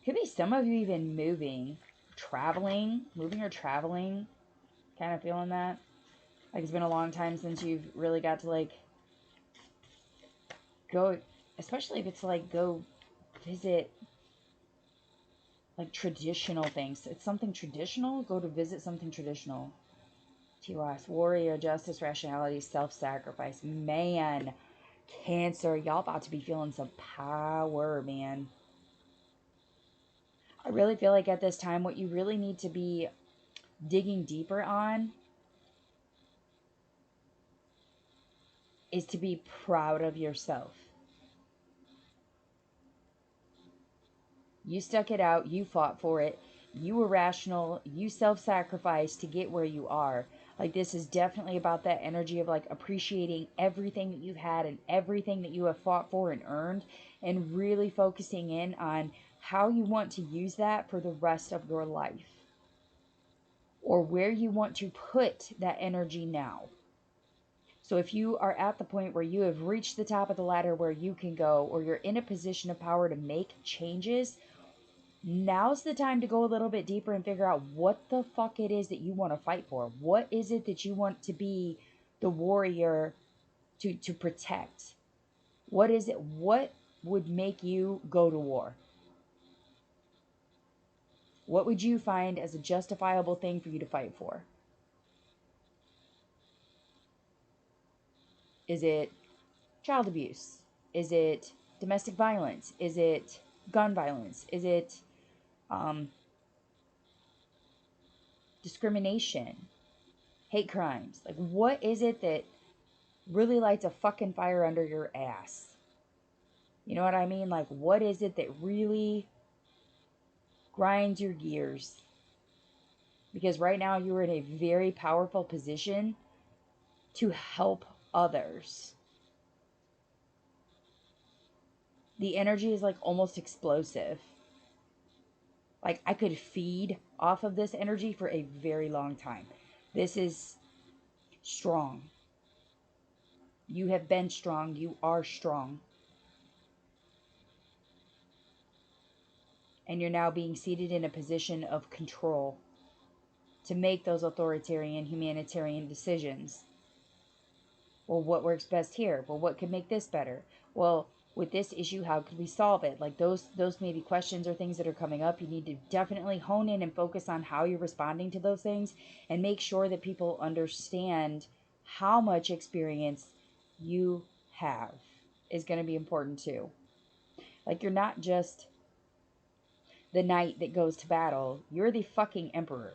could be some of you even moving or traveling. Kind of feeling that. Like, it's been a long time since you've really got to, like, go, especially if it's, like, go visit, like, traditional things. It's something traditional. Go to visit something traditional. TOS, warrior, justice, rationality, self-sacrifice. Man, Cancer, y'all about to be feeling some power, man. I really feel like at this time, what you really need to be digging deeper on is to be proud of yourself. You stuck it out. You fought for it. You were rational. You self-sacrificed to get where you are. Like, this is definitely about that energy of, like, appreciating everything that you've had and everything that you have fought for and earned, and really focusing in on how you want to use that for the rest of your life, or where you want to put that energy now. So if you are at the point where you have reached the top of the ladder where you can go, or you're in a position of power to make changes, now's the time to go a little bit deeper and figure out what the fuck it is that you want to fight for. What is it that you want to be the warrior to protect? What is it? What would make you go to war? What would you find as a justifiable thing for you to fight for? Is it child abuse? Is it domestic violence? Is it gun violence? Is it discrimination? Hate crimes? Like, what is it that really lights a fucking fire under your ass? You know what I mean? Like, what is it that really grinds your gears? Because right now you are in a very powerful position to help others. The energy is, like, almost explosive. Like, I could feed off of this energy for a very long time. This is strong. You have been strong. You are strong. And you're now being seated in a position of control to make those authoritarian, humanitarian decisions. Well, what works best here? Well, what could make this better? Well, with this issue, how could we solve it? Like, those maybe questions or things that are coming up, you need to definitely hone in and focus on how you're responding to those things, and make sure that people understand how much experience you have is going to be important too. Like, you're not just the knight that goes to battle. You're the fucking emperor.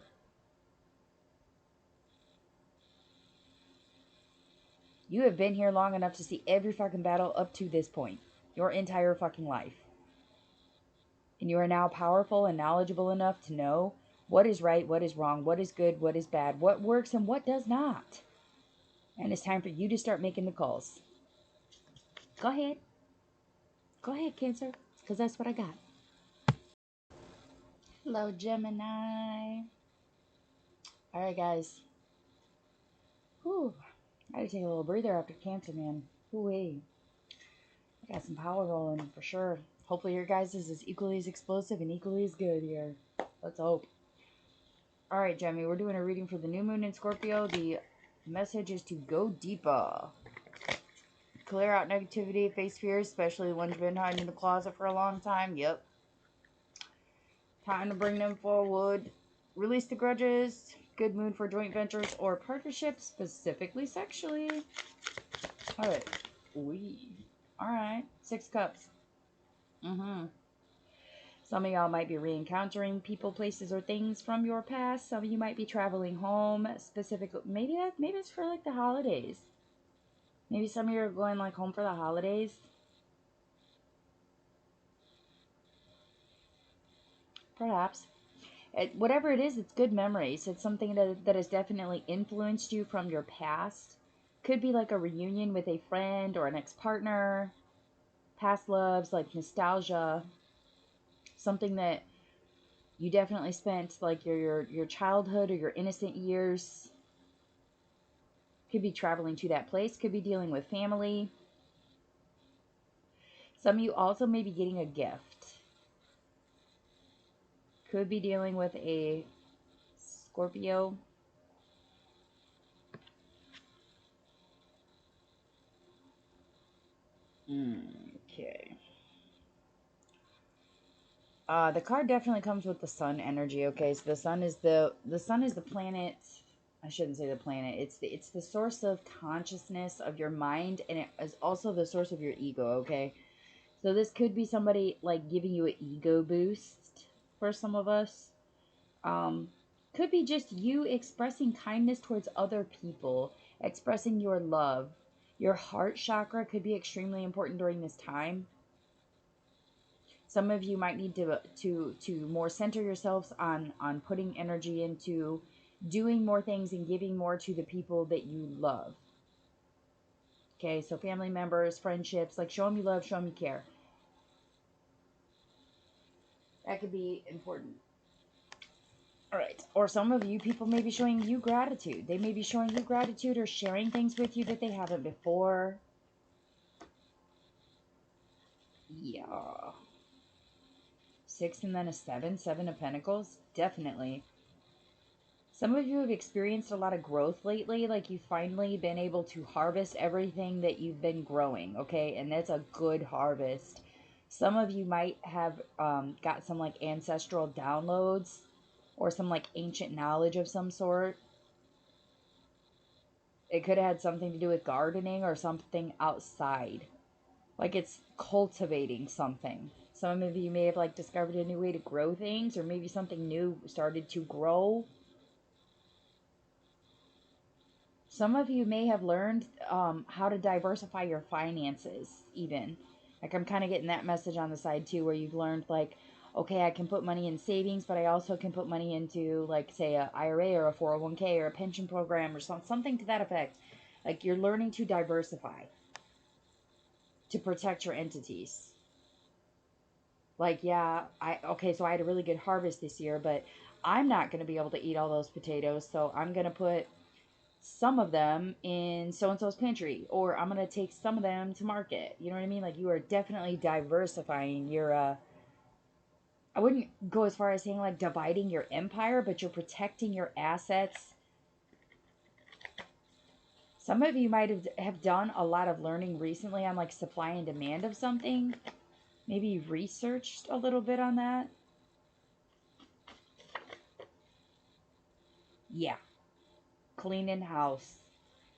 You have been here long enough to see every fucking battle up to this point. Your entire fucking life. And you are now powerful and knowledgeable enough to know what is right, what is wrong, what is good, what is bad, what works and what does not. And it's time for you to start making the calls. Go ahead. Go ahead, Cancer. Because that's what I got. Hello, Gemini. Alright, guys. Whew. I had to take a little breather after Cancer, man. Hoo-wee. I got some power rolling for sure. Hopefully your guys' is equally as explosive and equally as good here. Let's hope. Alright, Gemmy, we're doing a reading for the new moon in Scorpio. The message is to go deeper. Clear out negativity, face fears, especially the ones you've been hiding in the closet for a long time. Yep. Time to bring them forward. Release the grudges. Good moon for joint ventures or partnerships, specifically sexually. Alright. Alright. 6 cups. Some of y'all might be re-encountering people, places, or things from your past. Some of you might be traveling home, specifically. Maybe it's for like the holidays. Maybe some of you are going like home for the holidays. Perhaps. Whatever it is, it's good memories. It's something that has definitely influenced you from your past. Could be like a reunion with a friend or an ex-partner. Past loves, like nostalgia. Something that you definitely spent like your childhood or your innocent years. Could be traveling to that place. Could be dealing with family. Some of you also may be getting a gift. Could be dealing with a Scorpio. Okay. The card definitely comes with the sun energy. Okay, so the sun is the planet. I shouldn't say the planet. It's the source of consciousness of your mind, and it is also the source of your ego. Okay, so this could be somebody like giving you an ego boost for some of us. Could be just you expressing kindness towards other people, expressing your love. Your heart chakra could be extremely important during this time. Some of you might need to more center yourselves on putting energy into doing more things and giving more to the people that you love. Okay, so family members, friendships, like show them you love, show them you care. That could be important. All right. Or some of you people may be showing you gratitude. They may be showing you gratitude or sharing things with you that they haven't before. Yeah. 6 and then a 7. 7 of Pentacles. Definitely. Some of you have experienced a lot of growth lately. Like you've finally been able to harvest everything that you've been growing. Okay. And that's a good harvest. Some of you might have got some like ancestral downloads or some like ancient knowledge of some sort. It could have had something to do with gardening or something outside. Like it's cultivating something. Some of you may have like discovered a new way to grow things, or maybe something new started to grow. Some of you may have learned how to diversify your finances even. Like I'm kind of getting that message on the side too, where you've learned like, okay, I can put money in savings, but I also can put money into like say a IRA or a 401k or a pension program or something to that effect. Like you're learning to diversify to protect your entities. Like, yeah, so I had a really good harvest this year, but I'm not going to be able to eat all those potatoes, so I'm going to put some of them in so-and-so's pantry, or I'm going to take some of them to market. You know what I mean? Like, you are definitely diversifying your, I wouldn't go as far as saying, like, dividing your empire, but you're protecting your assets. Some of you might have done a lot of learning recently on, like, supply and demand of something. Maybe you've researched a little bit on that. Yeah. Cleaning house.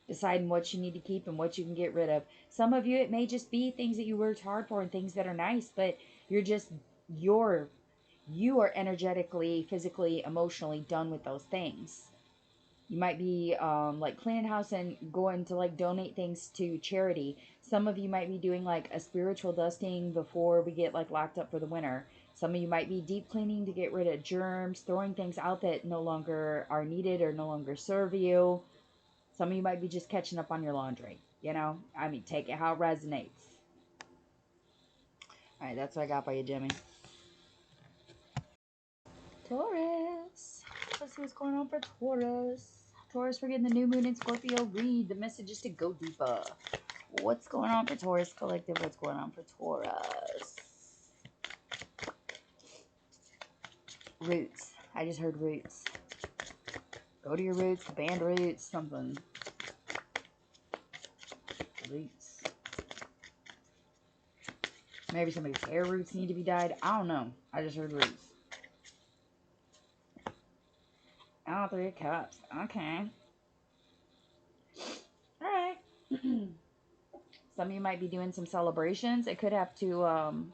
Deciding what you need to keep and what you can get rid of. Some of you, it may just be things that you worked hard for and things that are nice, but you are energetically, physically, emotionally done with those things. You might be like cleaning house and going to like donate things to charity. Some of you might be doing like a spiritual dusting before we get like locked up for the winter. Some of you might be deep cleaning to get rid of germs, throwing things out that no longer are needed or no longer serve you. Some of you might be just catching up on your laundry. You know, I mean, take it how it resonates. All right, that's what I got by you, Jimmy. Taurus. Let's see what's going on for Taurus. Taurus, we're getting the new moon in Scorpio. Read the messages to go deeper. What's going on for Taurus Collective? What's going on for Taurus? Roots. I just heard roots. Go to your roots, the band roots, something. Roots. Maybe somebody's hair roots need to be dyed. I don't know. I just heard roots. Oh, 3 of Cups. Okay. Alright. Some of you might be doing some celebrations. It could have to,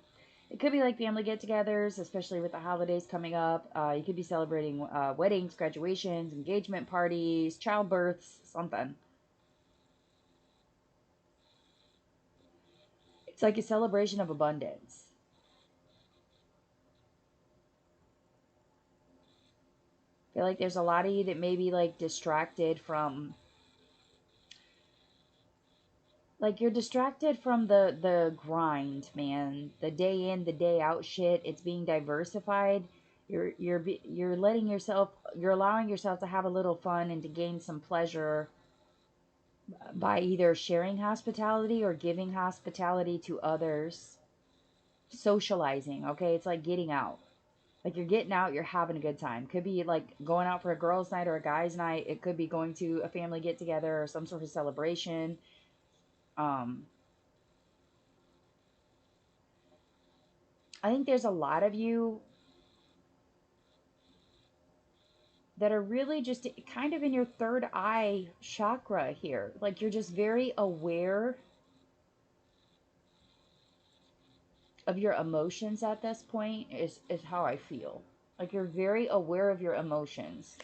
It could be like family get-togethers, especially with the holidays coming up. You could be celebrating weddings, graduations, engagement parties, childbirths, something. It's like a celebration of abundance. I feel like there's a lot of you that may be like distracted from, like, you're distracted from the grind, man. The day in, the day out shit. It's being diversified. You're letting yourself, you're allowing yourself to have a little fun and to gain some pleasure by either sharing hospitality or giving hospitality to others. Socializing, okay? It's like getting out. Like, you're getting out, you're having a good time. Could be like going out for a girls' night or a guys' night. It could be going to a family get together or some sort of celebration. Um, I think there's a lot of you that are really just kind of in your third eye chakra here. Like, you're just very aware of your emotions at this point, is how I feel. Like, you're very aware of your emotions.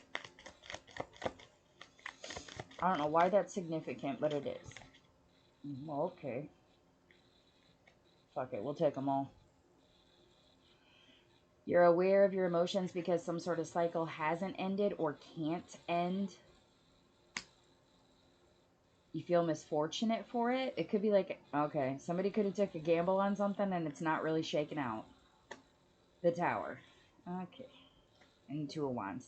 I don't know why that's significant, but it is. Okay. Fuck it, we'll take them all. You're aware of your emotions because some sort of cycle hasn't ended or can't end. You feel misfortunate for it. It could be like, okay, somebody could have took a gamble on something and it's not really shaken out. The Tower. Okay. And Two of Wands.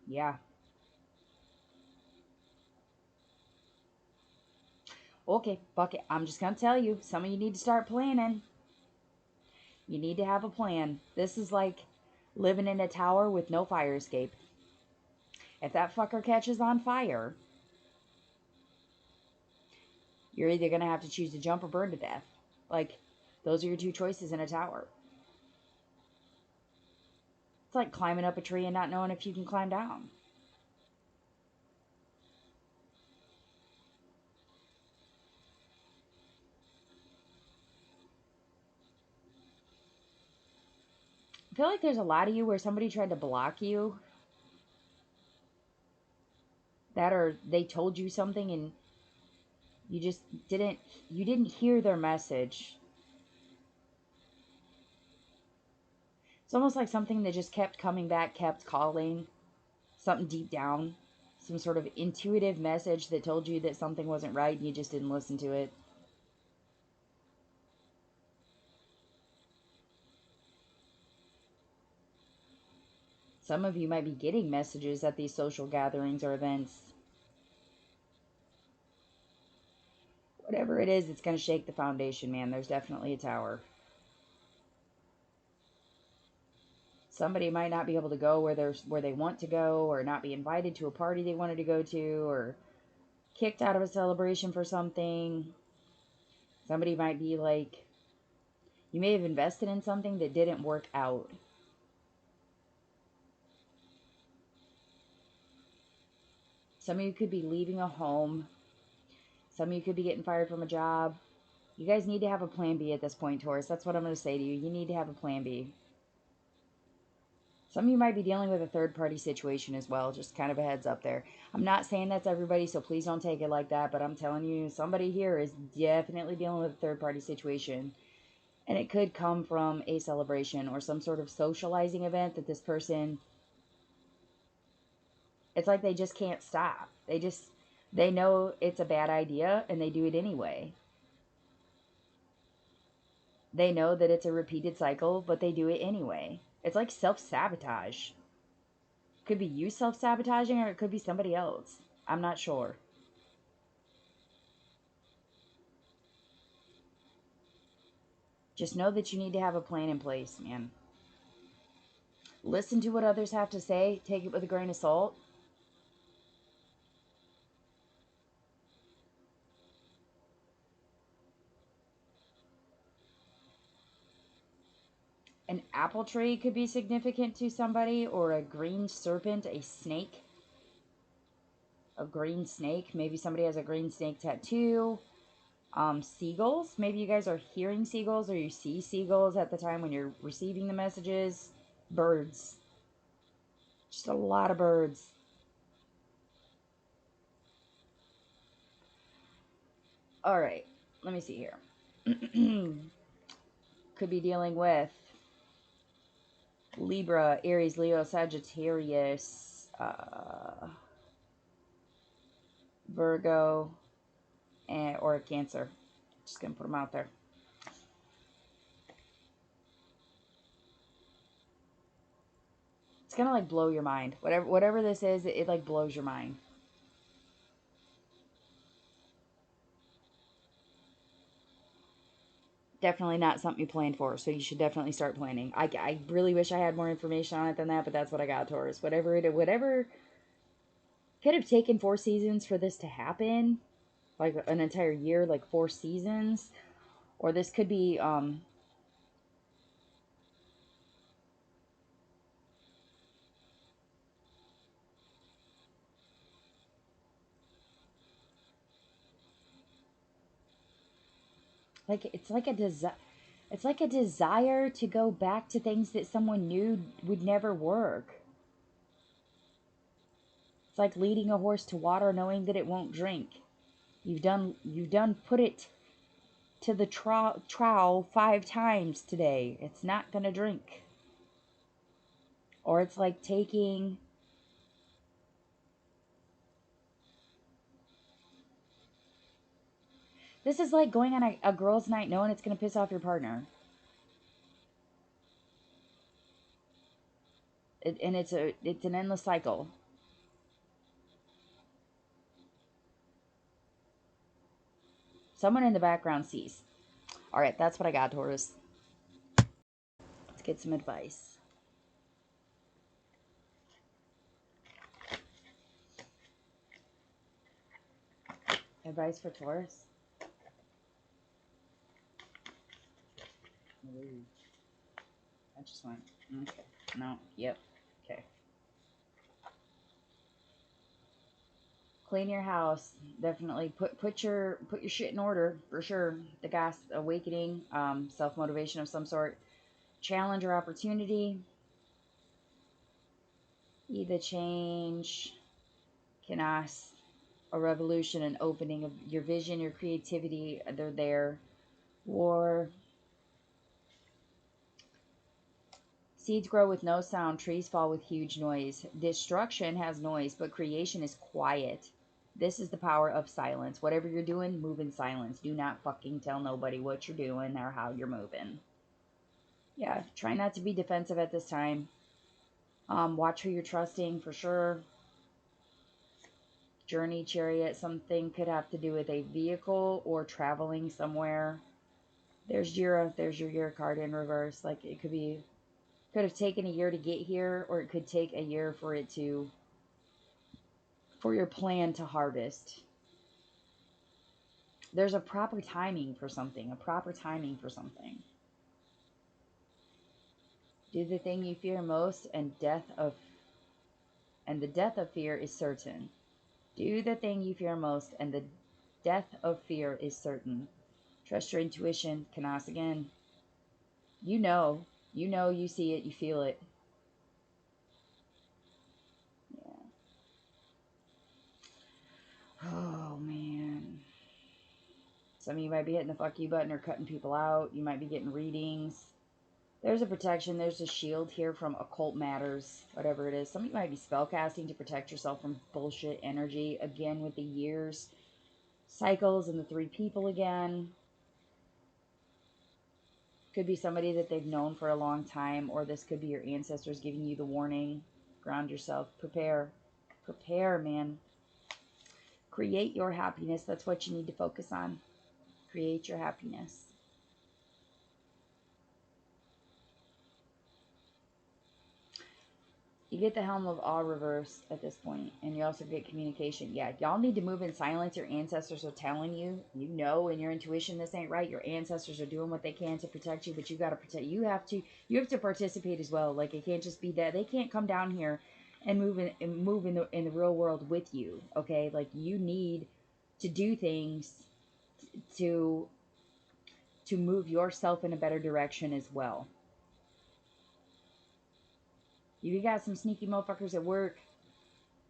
Yeah. Okay, fuck it. I'm just gonna tell you, some of you need to start planning. You need to have a plan. This is like living in a tower with no fire escape. If that fucker catches on fire, you're either gonna have to choose to jump or burn to death. Like, those are your two choices in a tower. It's like climbing up a tree and not knowing if you can climb down. I feel like there's a lot of you where somebody tried to block you. That, or they told you something and you just didn't hear their message. It's almost like something that just kept coming back, kept calling. Something deep down. Some sort of intuitive message that told you that something wasn't right and you just didn't listen to it. Some of you might be getting messages at these social gatherings or events. Whatever it is, it's going to shake the foundation, man. There's definitely a tower. Somebody might not be able to go where they want to go, or not be invited to a party they wanted to go to, or kicked out of a celebration for something. Somebody might be like, you may have invested in something that didn't work out. Some of you could be leaving a home. Some of you could be getting fired from a job. You guys need to have a plan B at this point, Taurus. That's what I'm going to say to you. You need to have a plan B. Some of you might be dealing with a third-party situation as well. Just kind of a heads up there. I'm not saying that's everybody, so please don't take it like that. But I'm telling you, somebody here is definitely dealing with a third-party situation. And it could come from a celebration or some sort of socializing event that this person... It's like they just can't stop. They know it's a bad idea and they do it anyway. They know that it's a repeated cycle, but they do it anyway. It's like self-sabotage. Could be you self-sabotaging or it could be somebody else. I'm not sure. Just know that you need to have a plan in place, man. Listen to what others have to say. Take it with a grain of salt. An apple tree could be significant to somebody, or a green serpent, a snake. A green snake. Maybe somebody has a green snake tattoo. Seagulls. Maybe you guys are hearing seagulls or you see seagulls at the time when you're receiving the messages. Birds. Just a lot of birds. All right. Let me see here. Could be dealing with Libra, Aries, Leo, Sagittarius, Virgo, or Cancer. Just going to put them out there. It's going to like blow your mind. Whatever this is, it like blows your mind. Definitely not something you planned for, so you should definitely start planning. I really wish I had more information on it than that, but that's what I got, Taurus. Whatever could have taken 4 seasons for this to happen, like an entire year, like 4 seasons, or this could be like it's like a desire to go back to things that someone knew would never work. It's like leading a horse to water knowing that it won't drink. You've done put it to the trowel 5 times today. It's not going to drink. Or it's like taking... This is like going on a girls' night knowing it's going to piss off your partner. And it's an endless cycle. Someone in the background sees. All right, that's what I got, Taurus. Let's get some advice. Advice for Taurus? Ooh. I just went, okay. No, yep, okay. Clean your house. Definitely put your shit in order, for sure. The gas awakening, self-motivation of some sort. Challenge or opportunity. Either change, chaos, a revolution, an opening of your vision, your creativity, they're there. War. Seeds grow with no sound, trees fall with huge noise. Destruction has noise, but creation is quiet. This is the power of silence. Whatever you're doing, move in silence. Do not fucking tell nobody what you're doing or how you're moving. Yeah, try not to be defensive at this time. Watch who you're trusting for sure. Journey, chariot, something could have to do with a vehicle or traveling somewhere. There's your year card in reverse. Like it could have taken a year to get here, or it could take a year for your plan to harvest. There's a proper timing for something, Do the thing you fear most, and the death of fear is certain. Do the thing you fear most, and the death of fear is certain. Trust your intuition. Canas again. You know, you see it, you feel it. Yeah. Oh, man. Some of you might be hitting the fuck you button or cutting people out. You might be getting readings. There's a protection. There's a shield here from occult matters, whatever it is. Some of you might be spellcasting to protect yourself from bullshit energy. Again, with the years, cycles, and the 3 people again. Could be somebody that they've known for a long time, or this could be your ancestors giving you the warning. Ground yourself. Prepare. Prepare, man. Create your happiness. That's what you need to focus on. Create your happiness. You get the helm of awe reverse at this point, and you also get communication. Yeah, y'all need to move in silence. Your ancestors are telling you, you know, in your intuition this ain't right. Your ancestors are doing what they can to protect you, but you got to protect. You have to participate as well. Like it can't just be that they can't come down here and move in the real world with you. Okay, like you need to do things to move yourself in a better direction as well. You got some sneaky motherfuckers at work.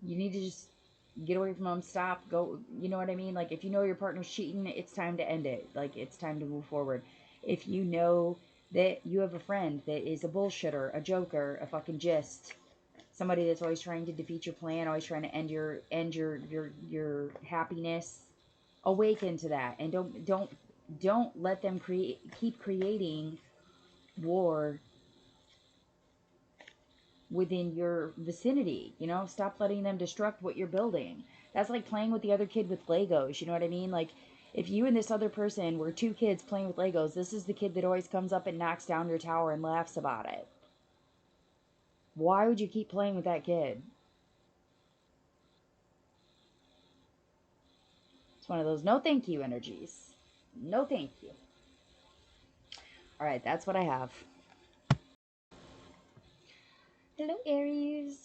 You need to just get away from them. Stop. Go. You know what I mean? Like, if you know your partner's cheating, it's time to end it. Like, it's time to move forward. If you know that you have a friend that is a bullshitter, a joker, a fucking gist, somebody that's always trying to defeat your plan, always trying to end your happiness, awaken to that, and don't let them keep creating war within your vicinity. You know, stop letting them destruct what you're building. That's like playing with the other kid with Legos. You know what I mean? Like, if you and this other person were two kids playing with Legos, this is the kid that always comes up and knocks down your tower and laughs about it. Why would you keep playing with that kid? It's one of those no thank you energies. No thank you. All right, that's what I have. Hello, Aries.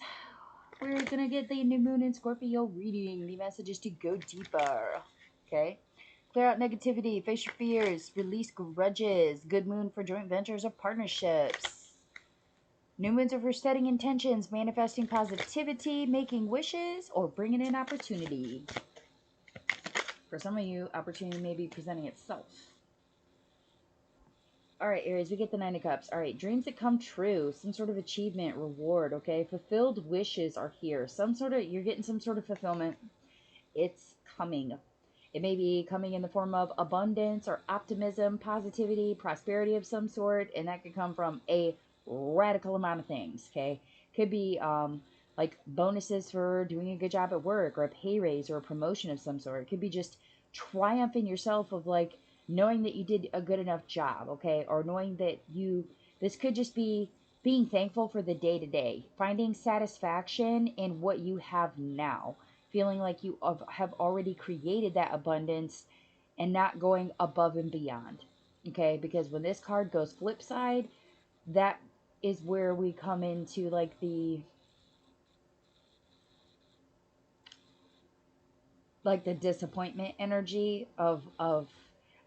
We're going to get the new moon in Scorpio reading. The message is to go deeper. Okay? Clear out negativity, face your fears, release grudges. Good moon for joint ventures or partnerships. New moons are for setting intentions, manifesting positivity, making wishes, or bringing in opportunity. For some of you, opportunity may be presenting itself. All right, Aries, we get the 9 of Cups. All right, dreams that come true, some sort of achievement, reward, okay? Fulfilled wishes are here. You're getting some sort of fulfillment. It's coming. It may be coming in the form of abundance or optimism, positivity, prosperity of some sort, and that could come from a radical amount of things, okay? Could be like bonuses for doing a good job at work, or a pay raise, or a promotion of some sort. It could be just triumph in yourself of like knowing that you did a good enough job, okay? Or knowing that this could just be being thankful for the day-to-day, finding satisfaction in what you have now, feeling like you have already created that abundance and not going above and beyond, okay? Because when this card goes flip side, that is where we come into like the disappointment energy of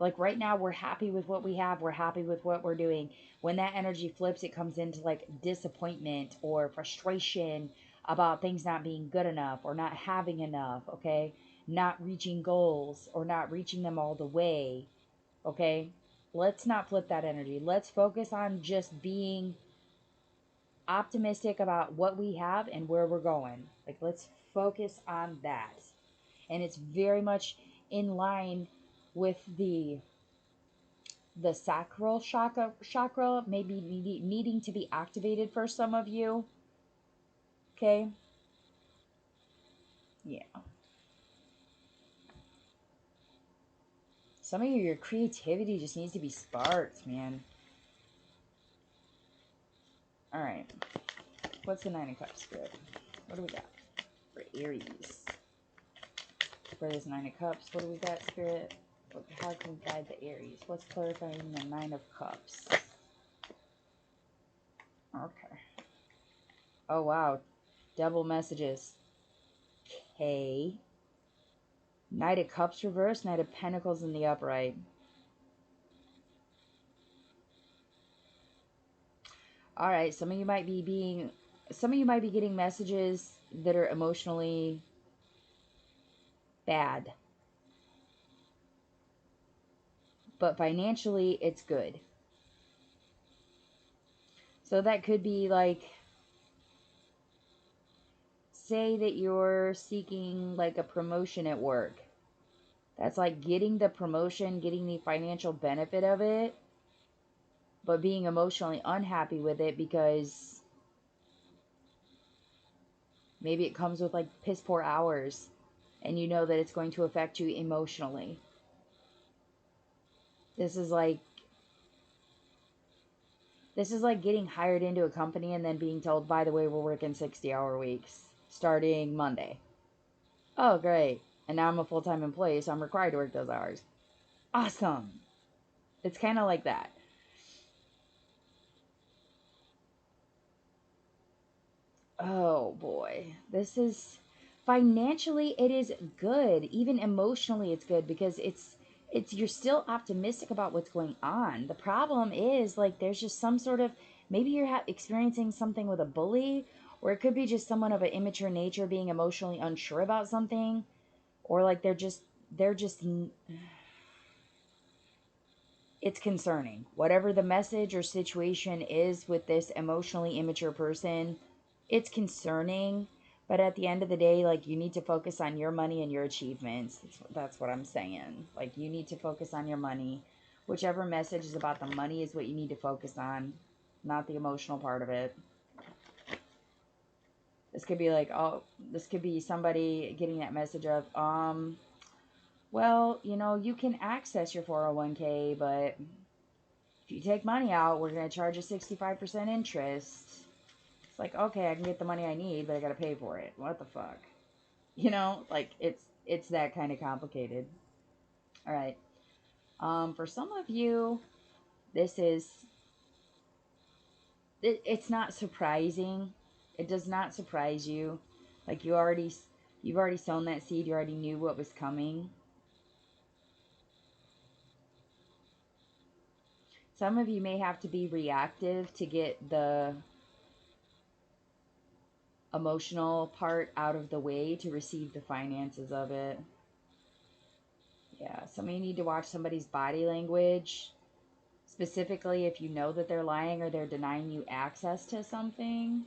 like right now we're happy with what we have, we're happy with what we're doing. When that energy flips, it comes into like disappointment or frustration about things not being good enough or not having enough, okay? Not reaching goals or not reaching them all the way, okay? Let's not flip that energy. Let's focus on just being optimistic about what we have and where we're going. Like, let's focus on that. And it's very much in line with the sacral chakra maybe needing to be activated for some of you. Okay? Yeah. Some of you, your creativity just needs to be sparked, man. All right. What's the 9 of Cups, Spirit? What do we got for Aries? For this 9 of Cups, what do we got, Spirit? How can we guide the Aries? What's clarifying the 9 of Cups? Okay. Oh, wow. Double messages. Okay. Knight of Cups reversed, Knight of Pentacles in the upright. All right, some of you might be getting messages that are emotionally bad. But financially, it's good. So that could be like, say that you're seeking like a promotion at work. That's like getting the promotion, getting the financial benefit of it, but being emotionally unhappy with it because maybe it comes with like piss poor hours and you know that it's going to affect you emotionally. This is like getting hired into a company and then being told, by the way, we're working 60-hour weeks starting Monday. Oh, great. And now I'm a full-time employee, so I'm required to work those hours. Awesome. It's kind of like that. Oh, boy. This is... Financially, it is good. Even emotionally, it's good because you're still optimistic about what's going on. The problem is, like, there's just some sort of, maybe you're experiencing something with a bully, or it could be just someone of an immature nature being emotionally unsure about something, or like they're just it's concerning. Whatever the message or situation is with this emotionally immature person, it's concerning. But at the end of the day, like, you need to focus on your money and your achievements. That's what I'm saying. Like, you need to focus on your money. Whichever message is about the money is what you need to focus on, not the emotional part of it. This could be like, oh, this could be somebody getting that message of, well, you know, you can access your 401k, but if you take money out, we're going to charge a 65% interest. It's like, okay, I can get the money I need, but I got to pay for it. What the fuck? You know, like, it's that kind of complicated. All right. For some of you, this is, it's not surprising. It does not surprise you. Like, you've already sown that seed. You already knew what was coming. Some of you may have to be reactive to get the emotional part out of the way to receive the finances of it. Yeah, some of you need to watch somebody's body language, specifically if you know that they're lying or they're denying you access to something.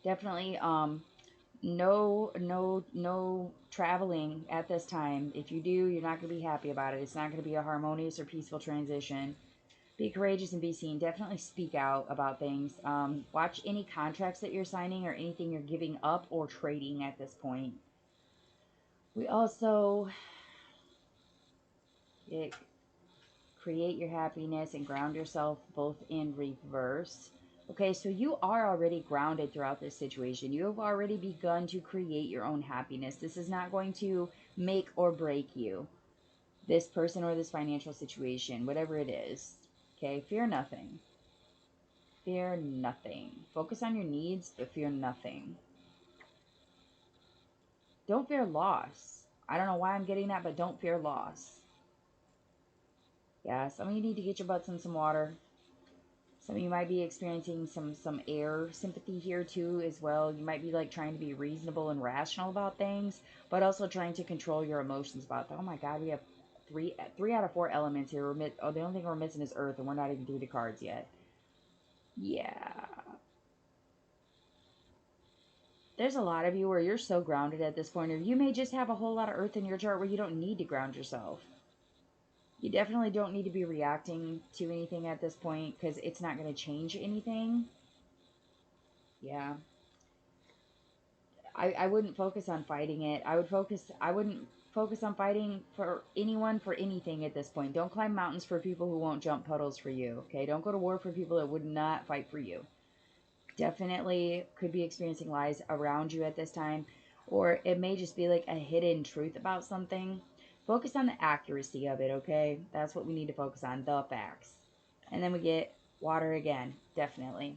Definitely no traveling at this time. If you do, you're not going to be happy about it. It's not going to be a harmonious or peaceful transition. Be courageous and be seen. Definitely speak out about things. Watch any contracts that you're signing or anything you're giving up or trading at this point. We also create your happiness and ground yourself, both in reverse. Okay, so you are already grounded throughout this situation. You have already begun to create your own happiness. This is not going to make or break you, this person or this financial situation, whatever it is. Okay, fear nothing. Fear nothing. Focus on your needs, but fear nothing. Don't fear loss. I don't know why I'm getting that, but don't fear loss. Yeah, some of you need to get your butts in some water. Some of you might be experiencing some air sympathy here too as well. You might be like trying to be reasonable and rational about things, but also trying to control your emotions about them. Oh my God, we have three out of four elements here. The only thing we're missing is Earth, and we're not even through the cards yet. Yeah. There's a lot of you where you're so grounded at this point, or you may just have a whole lot of Earth in your chart where you don't need to ground yourself. You definitely don't need to be reacting to anything at this point because it's not going to change anything. Yeah. I wouldn't focus on fighting it. I wouldn't focus on fighting for anyone for anything at this point. Don't climb mountains for people who won't jump puddles for you. Okay? Don't go to war for people that would not fight for you. Definitely could be experiencing lies around you at this time, or it may just be like a hidden truth about something. Focus on the accuracy of it, okay? That's what we need to focus on, the facts. And then we get water again. Definitely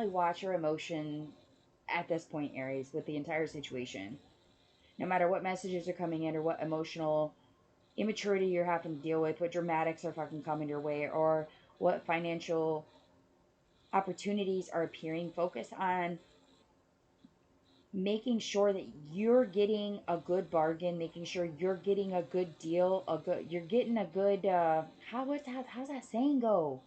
watch your emotion at this point, Aries, with the entire situation. No matter what messages are coming in or what emotional immaturity you're having to deal with, what dramatics are fucking coming your way, or what financial opportunities are appearing, focus on making sure that you're getting a good bargain, making sure you're getting a good deal, you're getting a good how's that saying go?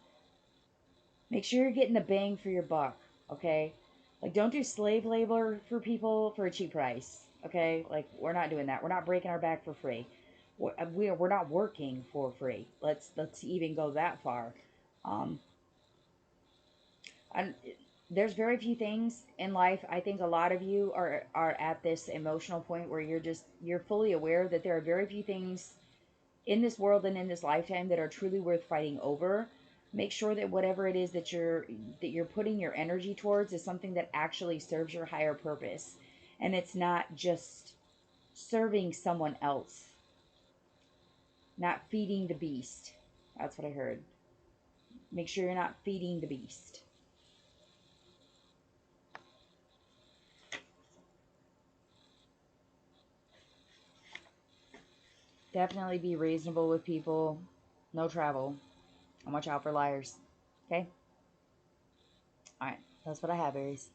Make sure you're getting the bang for your buck, okay? Like, don't do slave labor for people for a cheap price, okay? Like, we're not doing that. We're not breaking our back for free. We're not working for free. Let's even go that far. And there's very few things in life. I think a lot of you are at this emotional point where you're fully aware that there are very few things in this world and in this lifetime that are truly worth fighting over. Make sure that whatever it is that you're putting your energy towards is something that actually serves your higher purpose, and it's not just serving someone else, not feeding the beast. That's what I heard. Make sure you're not feeding the beast. Definitely be reasonable with people. No travel. And watch out for liars. Okay? Alright. That's what I have, Aries.